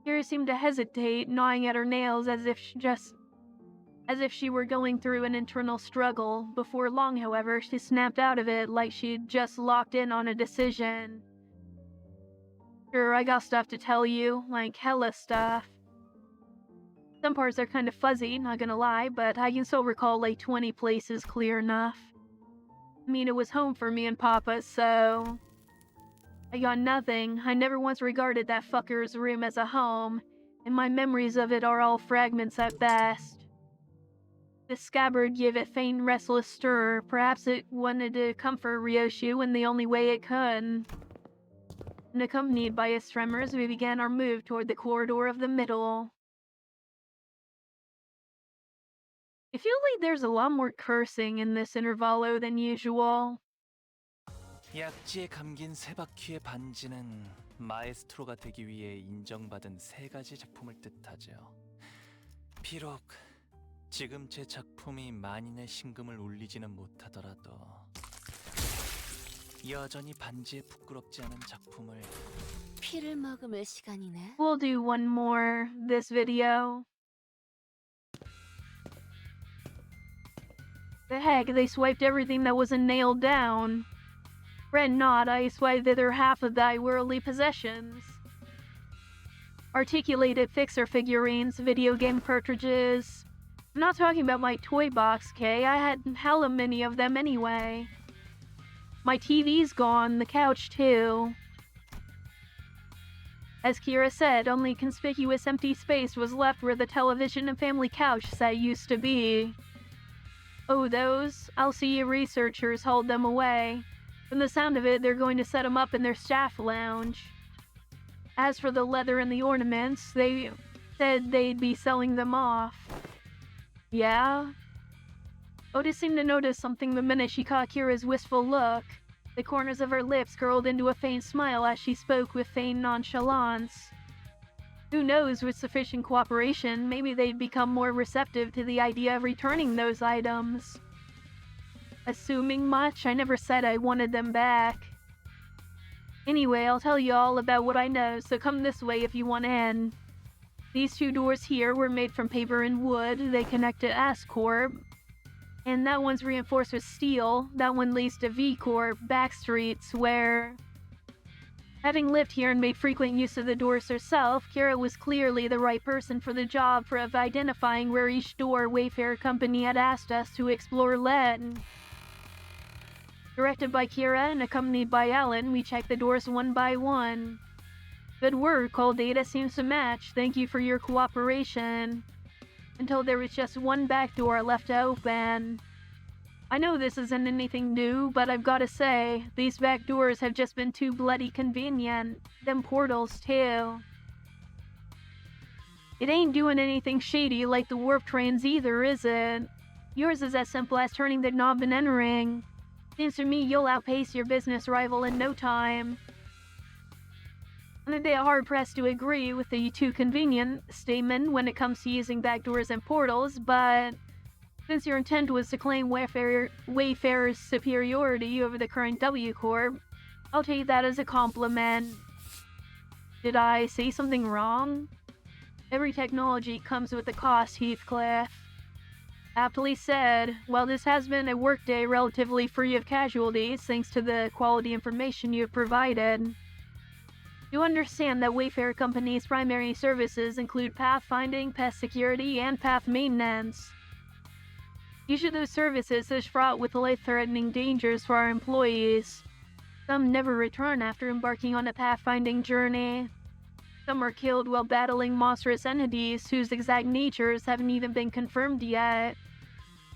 Kira seemed to hesitate, gnawing at her nails as if she were going through an internal struggle. Before long, however, she snapped out of it like she'd just locked in on a decision. Sure, I got stuff to tell you, like hella stuff. Some parts are kind of fuzzy, not gonna lie, but I can still recall like 20 places clear enough. I mean, it was home for me and Papa, so I got nothing. I never once regarded that fucker's room as a home, and my memories of it are all fragments at best. The scabbard gave it faint, restless stir. Perhaps it wanted to comfort Ryoshu in the only way it could. And accompanied by its tremors, we began our move toward the corridor of the middle. I feel like there's a lot more cursing in this intervallo than usual. 약지에 감긴 세 바퀴의 반지는 마에스트로가 되기 위해 인정받은 세 가지 작품을 뜻하죠. 비록 지금 제 작품이 만인의 신금을 울리지는 못하더라도 여전히 반지에 부끄럽지 않은 작품을 피를 머금을 시간이네. We'll do one more this video. The heck, they swiped everything that wasn't nailed down. Fret not, I swiped thither half of thy worldly possessions. Articulated fixer figurines, video game cartridges. I'm not talking about my toy box, Kay. I had hella many of them anyway. My TV's gone, the couch too. As Kira said, only conspicuous empty space was left where the television and family couch set used to be. Oh, those LCU researchers hauled them away. From the sound of it, they're going to set them up in their staff lounge. As for the leather and the ornaments, they said they'd be selling them off. Yeah? Otis seemed to notice something the minute she caught Kira's wistful look. The corners of her lips curled into a faint smile as she spoke with faint nonchalance. Who knows, with sufficient cooperation, maybe they'd become more receptive to the idea of returning those items. Assuming much, I never said I wanted them back. Anyway, I'll tell you all about what I know, so come this way if you want in. These two doors here were made from paper and wood. They connect to S-Corp. And that one's reinforced with steel. That one leads to V-Corp, back streets, where... Having lived here and made frequent use of the doors herself, Kira was clearly the right person for the job of identifying where each door Wayfarer Company had asked us to explore led. Directed by Kira and accompanied by Alan, we checked the doors one by one. Good work, all data seems to match. Thank you for your cooperation. Until there was just one back door left to open. I know this isn't anything new, but I've gotta say, these back doors have just been too bloody convenient. Them portals, too. It ain't doing anything shady like the warp trains either, is it? Yours is as simple as turning the knob and entering. Seems to me you'll outpace your business rival in no time. I'm a bit hard-pressed to agree with the too convenient statement when it comes to using back doors and portals, but since your intent was to claim Wayfarer's superiority over the current W Corp, I'll take that as a compliment. Did I say something wrong? Every technology comes with a cost, Heathcliff. Aptly said. Well, this has been a workday relatively free of casualties, thanks to the quality information you have provided. You understand that Wayfarer Company's primary services include pathfinding, pest security, and path maintenance. Each of those services is fraught with life-threatening dangers for our employees. Some never return after embarking on a pathfinding journey. Some are killed while battling monstrous entities whose exact natures haven't even been confirmed yet,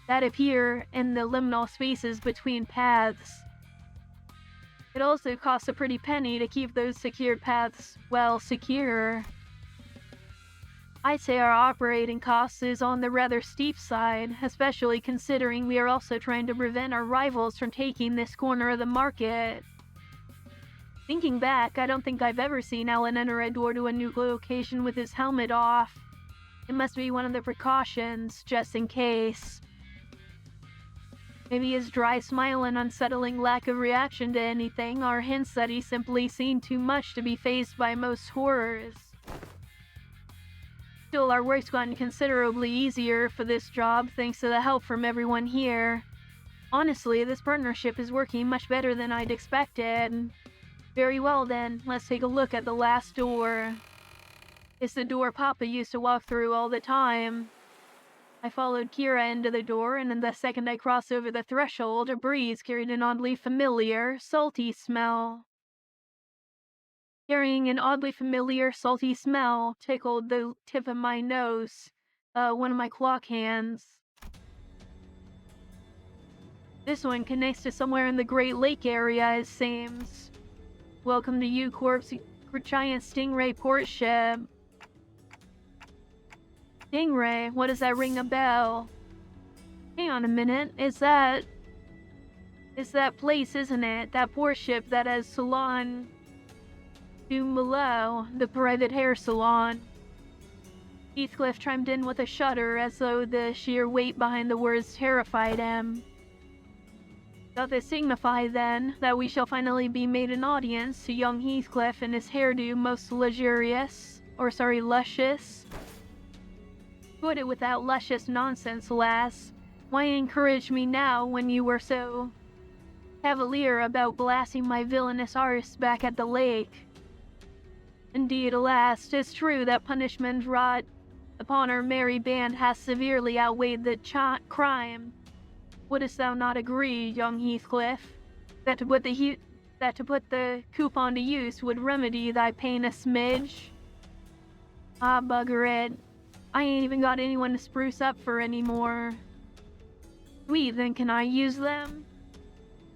that appear in the liminal spaces between paths. It also costs a pretty penny to keep those secured paths, well, secure. I'd say our operating cost is on the rather steep side, especially considering we are also trying to prevent our rivals from taking this corner of the market. Thinking back, I don't think I've ever seen Alan enter a door to a new location with his helmet off. It must be one of the precautions, just in case. Maybe his dry smile and unsettling lack of reaction to anything are hints that he's simply seen too much to be faced by most horrors. Still, our work's gotten considerably easier for this job thanks to the help from everyone here. Honestly, this partnership is working much better than I'd expected. Very well then, let's take a look at the last door. It's the door Papa used to walk through all the time. I followed Kira into the door, and in the second I crossed over the threshold, a breeze carried an oddly familiar, salty smell. Carrying an oddly familiar, salty smell tickled the tip of my nose, one of my clock hands. This one connects to somewhere in the Great Lake area, it seems. Welcome to U-Corp's giant Stingray port ship. Stingray, what does that ring a bell? Hang on a minute, it's that place, isn't it? That port ship that has Salon below, the private hair salon. Heathcliff chimed in with a shudder as though the sheer weight behind the words terrified him. Doth it signify, then, that we shall finally be made an audience to young Heathcliff and his hairdo most luscious? Put it without luscious nonsense, lass. Why encourage me now when you were so cavalier about blasting my villainous arse back at the lake? Indeed, alas, 'tis true that punishment wrought upon our merry band has severely outweighed the crime. Wouldst thou not agree, young Heathcliff, that to put the coupon to use would remedy thy pain a smidge? Ah, bugger it. I ain't even got anyone to spruce up for anymore. Sweet, then can I use them?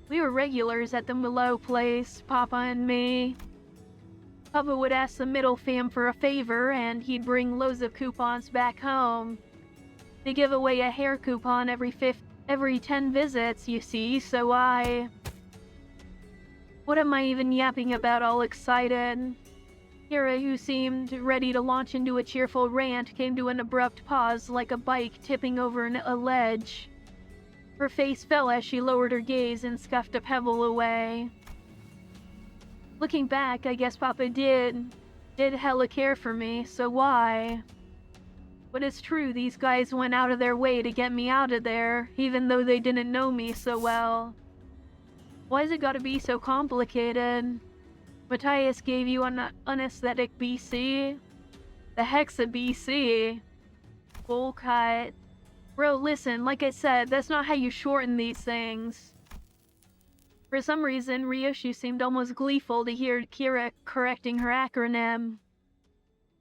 We were regulars at the Willow place, Papa and me. Papa would ask the middle fam for a favor, and he'd bring loads of coupons back home. They give away a hair coupon every 10 visits, you see, so What am I even yapping about all excited? Kira, who seemed ready to launch into a cheerful rant, came to an abrupt pause like a bike tipping over a ledge. Her face fell as she lowered her gaze and scuffed a pebble away. Looking back, I guess Papa did hella care for me, so why? But it's true, these guys went out of their way to get me out of there, even though they didn't know me so well. Why's it gotta be so complicated? Matthias gave you an anesthetic BC? The heck's a BC? Full cut. Bro, listen, like I said, that's not how you shorten these things. For some reason, Ryoshi seemed almost gleeful to hear Kira correcting her acronym.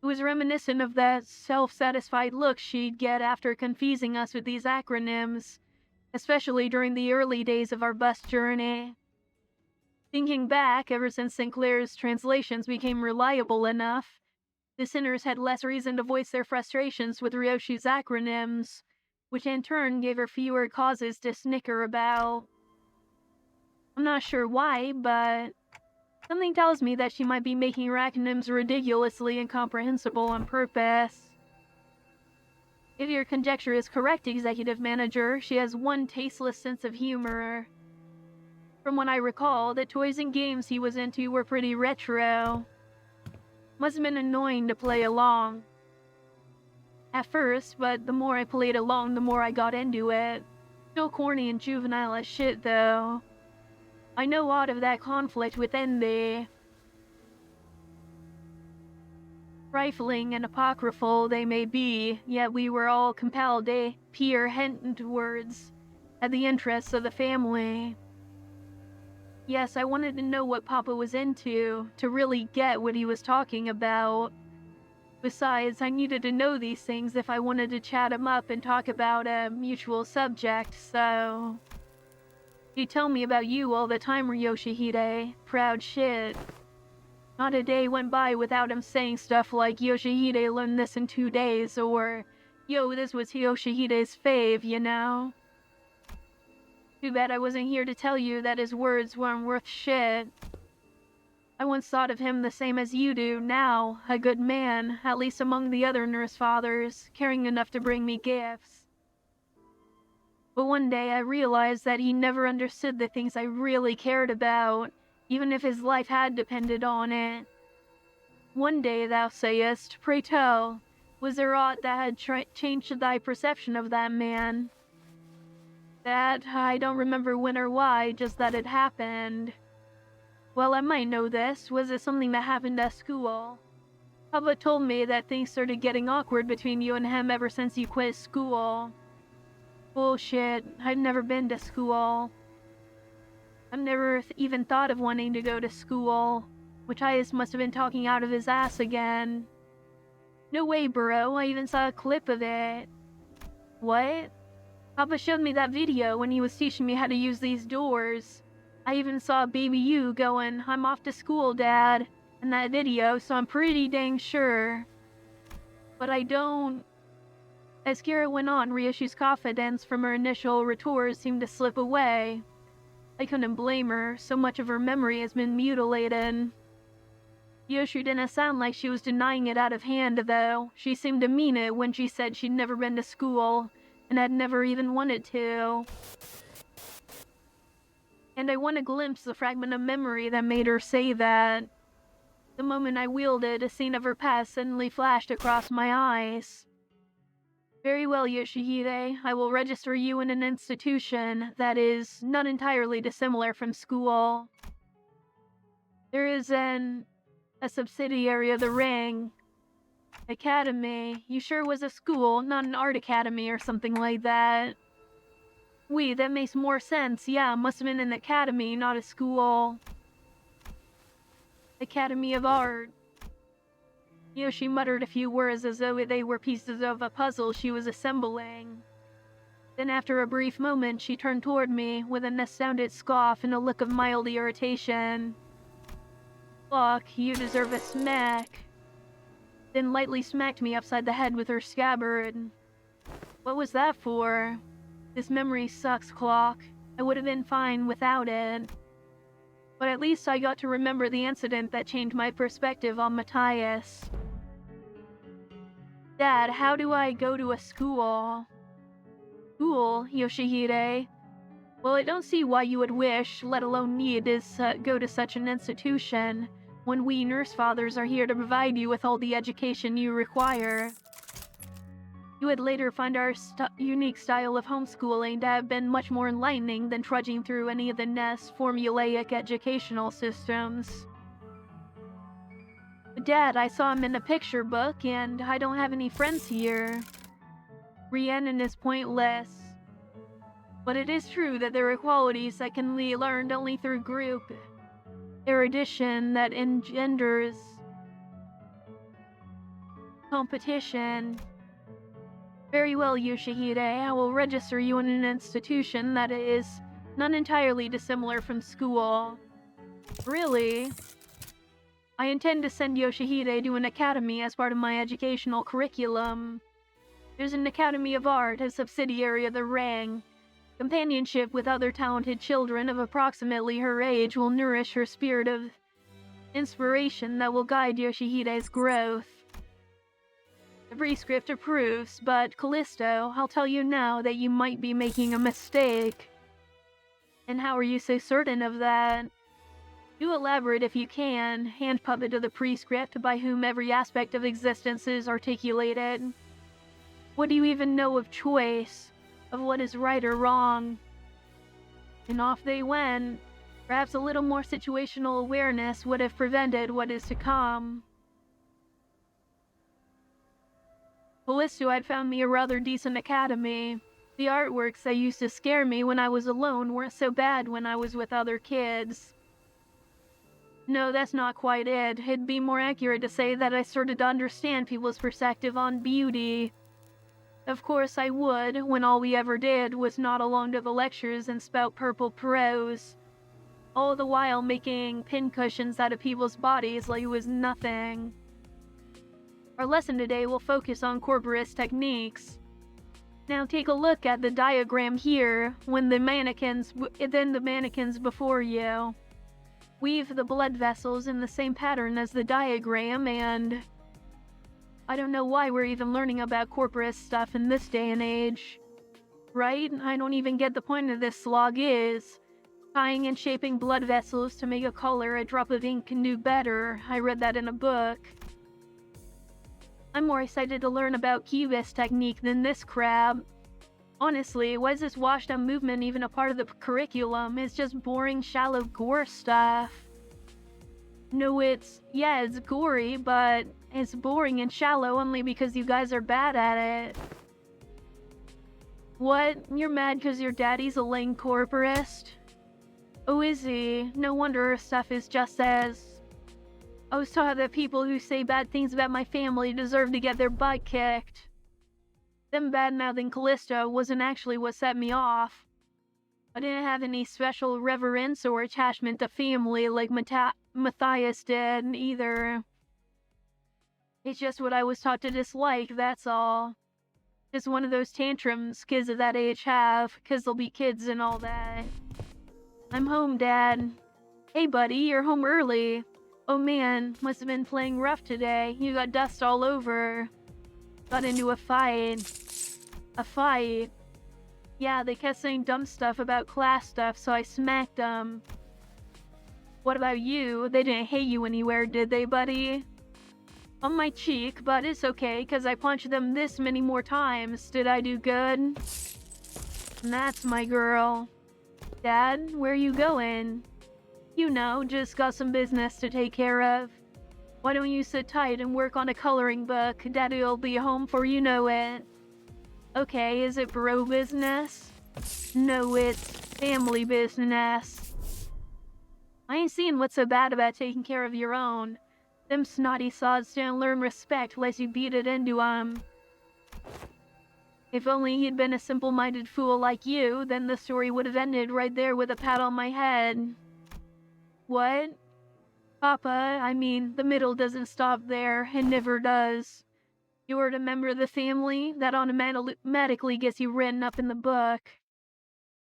It was reminiscent of that self-satisfied look she'd get after confusing us with these acronyms, especially during the early days of our bus journey. Thinking back, ever since Sinclair's translations became reliable enough, the sinners had less reason to voice their frustrations with Ryoshi's acronyms, which in turn gave her fewer causes to snicker about. I'm not sure why, but something tells me that she might be making her acronyms ridiculously incomprehensible on purpose. If your conjecture is correct, Executive Manager, she has one tasteless sense of humor. From what I recall, the toys and games he was into were pretty retro. Must have been annoying to play along. At first, but the more I played along, the more I got into it. Still corny and juvenile as shit, though. I know aught of that conflict within thee. Trifling and apocryphal they may be, yet we were all compelled to peer hentwards at the interests of the family. Yes, I wanted to know what Papa was into, to really get what he was talking about. Besides, I needed to know these things if I wanted to chat him up and talk about a mutual subject, so... He'd tell me about you all the time, Yoshihide. Proud shit. Not a day went by without him saying stuff like, Yoshihide learned this in 2 days, or, yo, this was Yoshihide's fave, you know? Too bad I wasn't here to tell you that his words weren't worth shit. I once thought of him the same as you do now, a good man, at least among the other nurse fathers, caring enough to bring me gifts. But one day I realized that he never understood the things I really cared about, even if his life had depended on it. One day, thou sayest, pray tell, was there aught that had changed thy perception of that man? That, I don't remember when or why, just that it happened. Well, I might know this. Was it something that happened at school? Papa told me that things started getting awkward between you and him ever since you quit school. Bullshit. I'd never been to school. I've never even thought of wanting to go to school. Matthias must have been talking out of his ass again. No way, bro. I even saw a clip of it. What? Papa showed me that video when he was teaching me how to use these doors. I even saw baby you going, I'm off to school, Dad, in that video, so I'm pretty dang sure. But I don't... As Kira went on, Ryoshi's confidence from her initial retort seemed to slip away. I couldn't blame her, so much of her memory has been mutilated. Yoshi didn't sound like she was denying it out of hand, though. She seemed to mean it when she said she'd never been to school, and had never even wanted to. And I want to glimpse the fragment of memory that made her say that. The moment I wielded, a scene of her past suddenly flashed across my eyes. Very well, Yoshihide. I will register you in an institution that is not entirely dissimilar from school. There is a subsidiary of the Ring. Academy. You sure it was a school, not an art academy or something like that? Wait, that makes more sense. Yeah, must have been an academy, not a school. Academy of Art. Yoshi muttered a few words as though they were pieces of a puzzle she was assembling. Then after a brief moment, she turned toward me with an astounded scoff and a look of mild irritation. Fuck, you deserve a smack. Then lightly smacked me upside the head with her scabbard. What was that for? This memory sucks, Clock. I would have been fine without it. But at least I got to remember the incident that changed my perspective on Matthias. Dad, how do I go to a school? School, Yoshihide? Well, I don't see why you would wish, let alone need, to go to such an institution, when we nurse fathers are here to provide you with all the education you require. You would later find our unique style of homeschooling to have been much more enlightening than trudging through any of the nest's formulaic educational systems. But Dad, I saw him in a picture book, and I don't have any friends here. Rhiannon is pointless. But it is true that there are qualities that can be learned only through group erudition that engenders competition. Very well, Yoshihide. I will register you in an institution that is not entirely dissimilar from school. Really? I intend to send Yoshihide to an academy as part of my educational curriculum. There's an Academy of Art, a subsidiary of the Ring. Companionship with other talented children of approximately her age will nourish her spirit of inspiration that will guide Yoshihide's growth. The prescript approves, but Callisto, I'll tell you now that you might be making a mistake. And how are you so certain of that? Do elaborate if you can, hand puppet of the prescript by whom every aspect of existence is articulated. What do you even know of choice? Of what is right or wrong? And off they went. Perhaps a little more situational awareness would have prevented what is to come. Callisto had found me a rather decent academy. The artworks that used to scare me when I was alone weren't so bad when I was with other kids. No, that's not quite it. It'd be more accurate to say that I started to understand people's perspective on beauty. Of course I would, when all we ever did was nod along to the lectures and spout purple prose. All the while making pincushions out of people's bodies like it was nothing. Our lesson today will focus on corporist techniques. Now take a look at the diagram here, then the mannequins before you. Weave the blood vessels in the same pattern as the diagram, and I don't know why we're even learning about corporist stuff in this day and age. Right? I don't even get the point of this slog is. Tying and shaping blood vessels to make a color a drop of ink can do better. I read that in a book. I'm more excited to learn about Cubist technique than this crap. Honestly, why is this washed up movement even a part of the curriculum? It's just boring, shallow gore stuff. No, it's gory, but it's boring and shallow only because you guys are bad at it. What? You're mad because your daddy's a lame corporist? Oh, is he? No wonder her stuff is just as... I was taught that people who say bad things about my family deserve to get their butt kicked. Them bad-mouthing Callisto wasn't actually what set me off. I didn't have any special reverence or attachment to family like Matthias did, either. It's just what I was taught to dislike, that's all. Just one of those tantrums kids of that age have, 'cause they'll be kids and all that. I'm home, Dad. Hey, buddy, you're home early. Oh man, must have been playing rough today. You got dust all over. Got into a fight. A fight? Yeah, they kept saying dumb stuff about class stuff, so I smacked them. What about you? They didn't hate you anywhere, did they, buddy? On my cheek, but it's okay, 'cause I punched them this many more times. Did I do good? That's my girl. Dad, where are you going? You know, just got some business to take care of. Why don't you sit tight and work on a coloring book? Daddy'll be home before you know it. Okay, is it bro business? No, it's family business. I ain't seeing what's so bad about taking care of your own. Them snotty sods don't learn respect unless you beat it into 'em. If only he'd been a simple-minded fool like you, then the story would have ended right there with a pat on my head. What? Papa, I mean, the middle doesn't stop there, and never does. You were a member of the family, that automatically gets you written up in the book.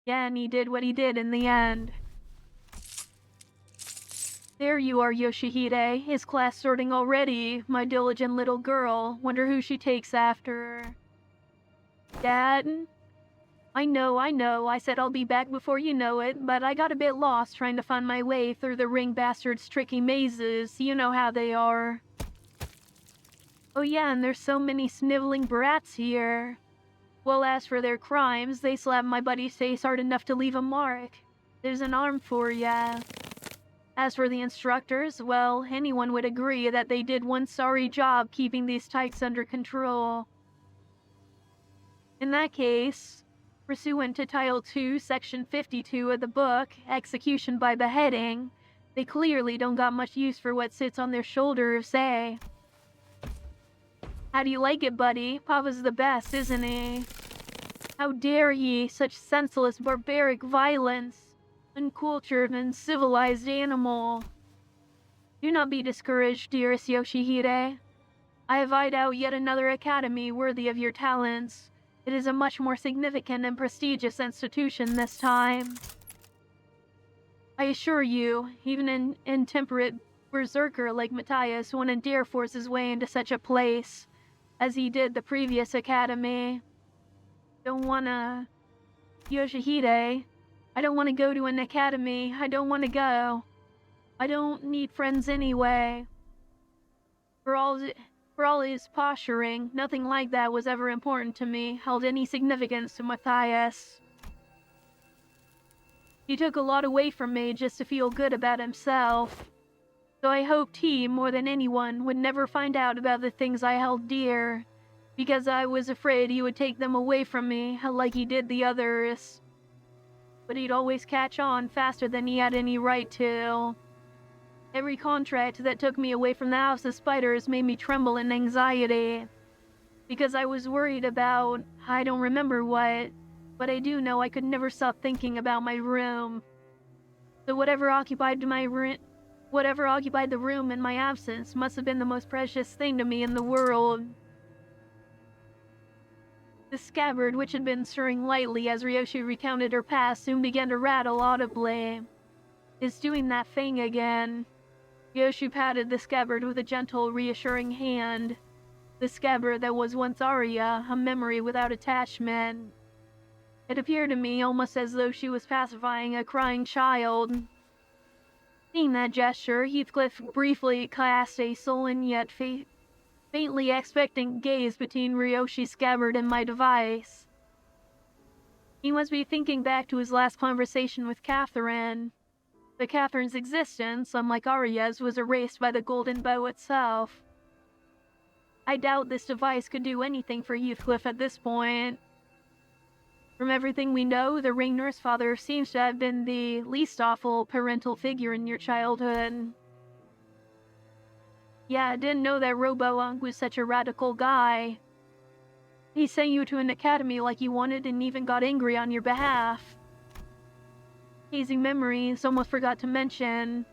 Yeah, and he did what he did in the end. There you are, Yoshihide. Is class starting already? My diligent little girl. Wonder who she takes after. Dad? I know. I said I'll be back before you know it, but I got a bit lost trying to find my way through the ring bastards' tricky mazes. You know how they are. Oh yeah, and there's so many sniveling brats here. Well, as for their crimes, they slapped my buddy's face hard enough to leave a mark. There's an arm for ya. As for the instructors, well, anyone would agree that they did one sorry job keeping these tykes under control. In that case, pursuant to Title 2, Section 52 of the book, Execution by Beheading, they clearly don't got much use for what sits on their shoulders, eh? How do you like it, buddy? Papa's the best, isn't he? How dare ye, such senseless, barbaric violence! Uncultured and civilized animal. Do not be discouraged, dearest Yoshihide. I have eyed out yet another academy worthy of your talents. It is a much more significant and prestigious institution this time. I assure you, even an intemperate berserker like Matthias wouldn't dare force his way into such a place, as he did the previous academy. Yoshihide, I don't want to go to an academy. I don't want to go. I don't need friends anyway. For all his posturing, nothing like that was ever important to me, held any significance to Matthias. He took a lot away from me just to feel good about himself. So I hoped he, more than anyone, would never find out about the things I held dear. because I was afraid he would take them away from me like he did the others. But he'd always catch on faster than he had any right to. Every contract that took me away from the House of Spiders made me tremble in anxiety. Because I was worried about, I don't remember what, but I do know I could never stop thinking about my room. So whatever occupied the room in my absence must have been the most precious thing to me in the world. The scabbard, which had been stirring lightly as Ryoshi recounted her past, soon began to rattle audibly. It's doing that thing again. Ryoshi patted the scabbard with a gentle, reassuring hand. The scabbard that was once Arya, a memory without attachment. It appeared to me almost as though she was pacifying a crying child. Seeing that gesture, Heathcliff briefly cast a sullen yet faintly expectant gaze between Ryoshi's scabbard and my device. He must be thinking back to his last conversation with Catherine. But Catherine's existence, unlike Arya's, was erased by the golden bow itself. I doubt this device could do anything for Heathcliff at this point. From everything we know, the ring nurse father seems to have been the least awful parental figure in your childhood. Yeah, I didn't know that Robo-Unk was such a radical guy. He sent you to an academy like you wanted and even got angry on your behalf. Hazy memories, almost forgot to mention.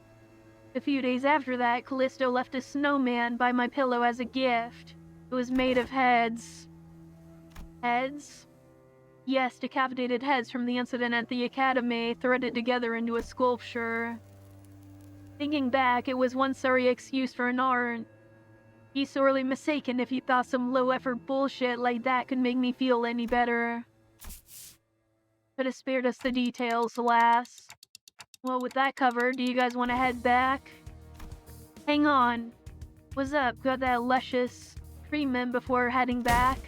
A few days after that, Callisto left a snowman by my pillow as a gift. It was made of heads. Heads? Yes, decapitated heads from the incident at the academy, threaded together into a sculpture. Thinking back, it was one sorry excuse for an art. He's sorely mistaken if he thought some low-effort bullshit like that could make me feel any better. Could have spared us the details, alas. Well, with that covered, do you guys want to head back? Hang on. What's up? Got that luscious treatment before heading back?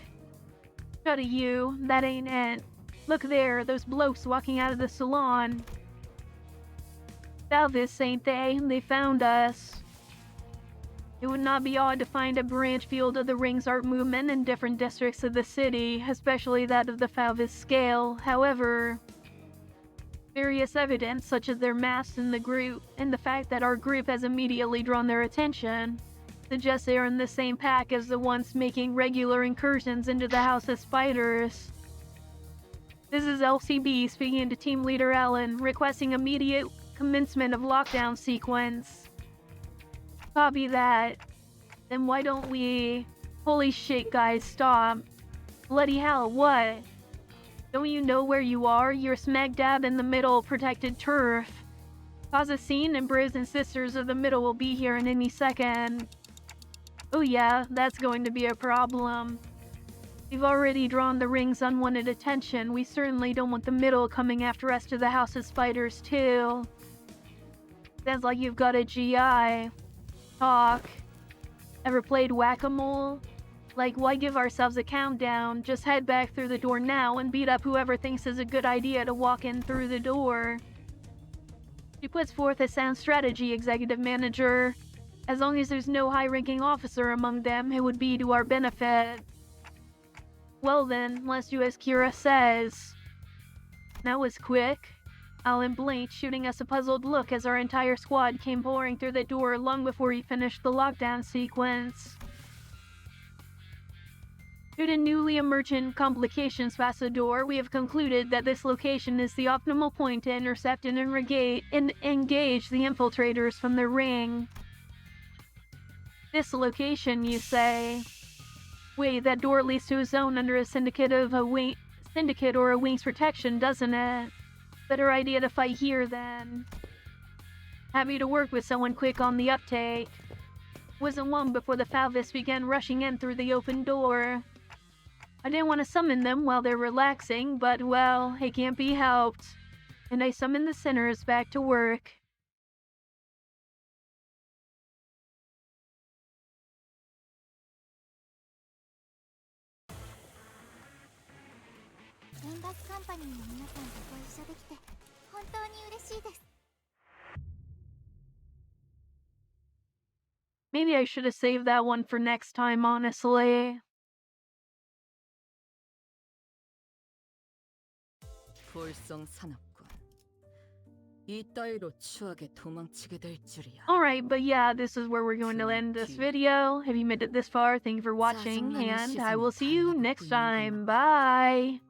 Shut you, that ain't it. Look there, those blokes walking out of the salon. Salvis, ain't they? They found us. It would not be odd to find a branch field of the Rings art movement in different districts of the city, especially that of the Falvis scale. However, various evidence, such as their mass in the group, and the fact that our group has immediately drawn their attention, suggests they are in the same pack as the ones making regular incursions into the House of Spiders. This is LCB speaking to Team Leader Ellen, requesting immediate commencement of lockdown sequence. Copy that. Then why don't we... Holy shit, guys, stop. Bloody hell, what? Don't you know where you are? You're smack dab in the middle protected turf. Cause a scene and Bros and Sisters of the Middle will be here in any second. Oh yeah, that's going to be a problem. We've already drawn the Ring's unwanted attention. We certainly don't want the Middle coming after us to the House of Spiders too. Sounds like you've got a GI. Talk. Ever played whack-a-mole? Like, why give ourselves a countdown? Just head back through the door now and beat up whoever thinks it's a good idea to walk in through the door. She puts forth a sound strategy, Executive Manager. As long as there's no high-ranking officer among them, it would be to our benefit. Well then, let's do as Kira says. That was quick. Alan blinked, shooting us a puzzled look as our entire squad came pouring through the door long before he finished the lockdown sequence. Due to newly emergent complications past the door, we have concluded that this location is the optimal point to intercept and engage the infiltrators from the ring. This location, you say? Wait, that door leads to a zone under a syndicate or a wing's protection, doesn't it? Better idea to fight here, then. Happy to work with someone quick on the uptake. Wasn't long before the Falvis began rushing in through the open door. I didn't want to summon them while they're relaxing, but, well, it can't be helped. And I summoned the sinners back to work. Limbus カンパニーの皆さんとご一緒できて本当に嬉しいです。 Maybe I should have saved that one for next time, honestly. 볼성사납군. 이 따위로 추하게 도망치게 될 줄이야. Alright, but yeah, this is where we're going to end this video. If you made it this far, thank you for watching, and I will see you next time. Bye!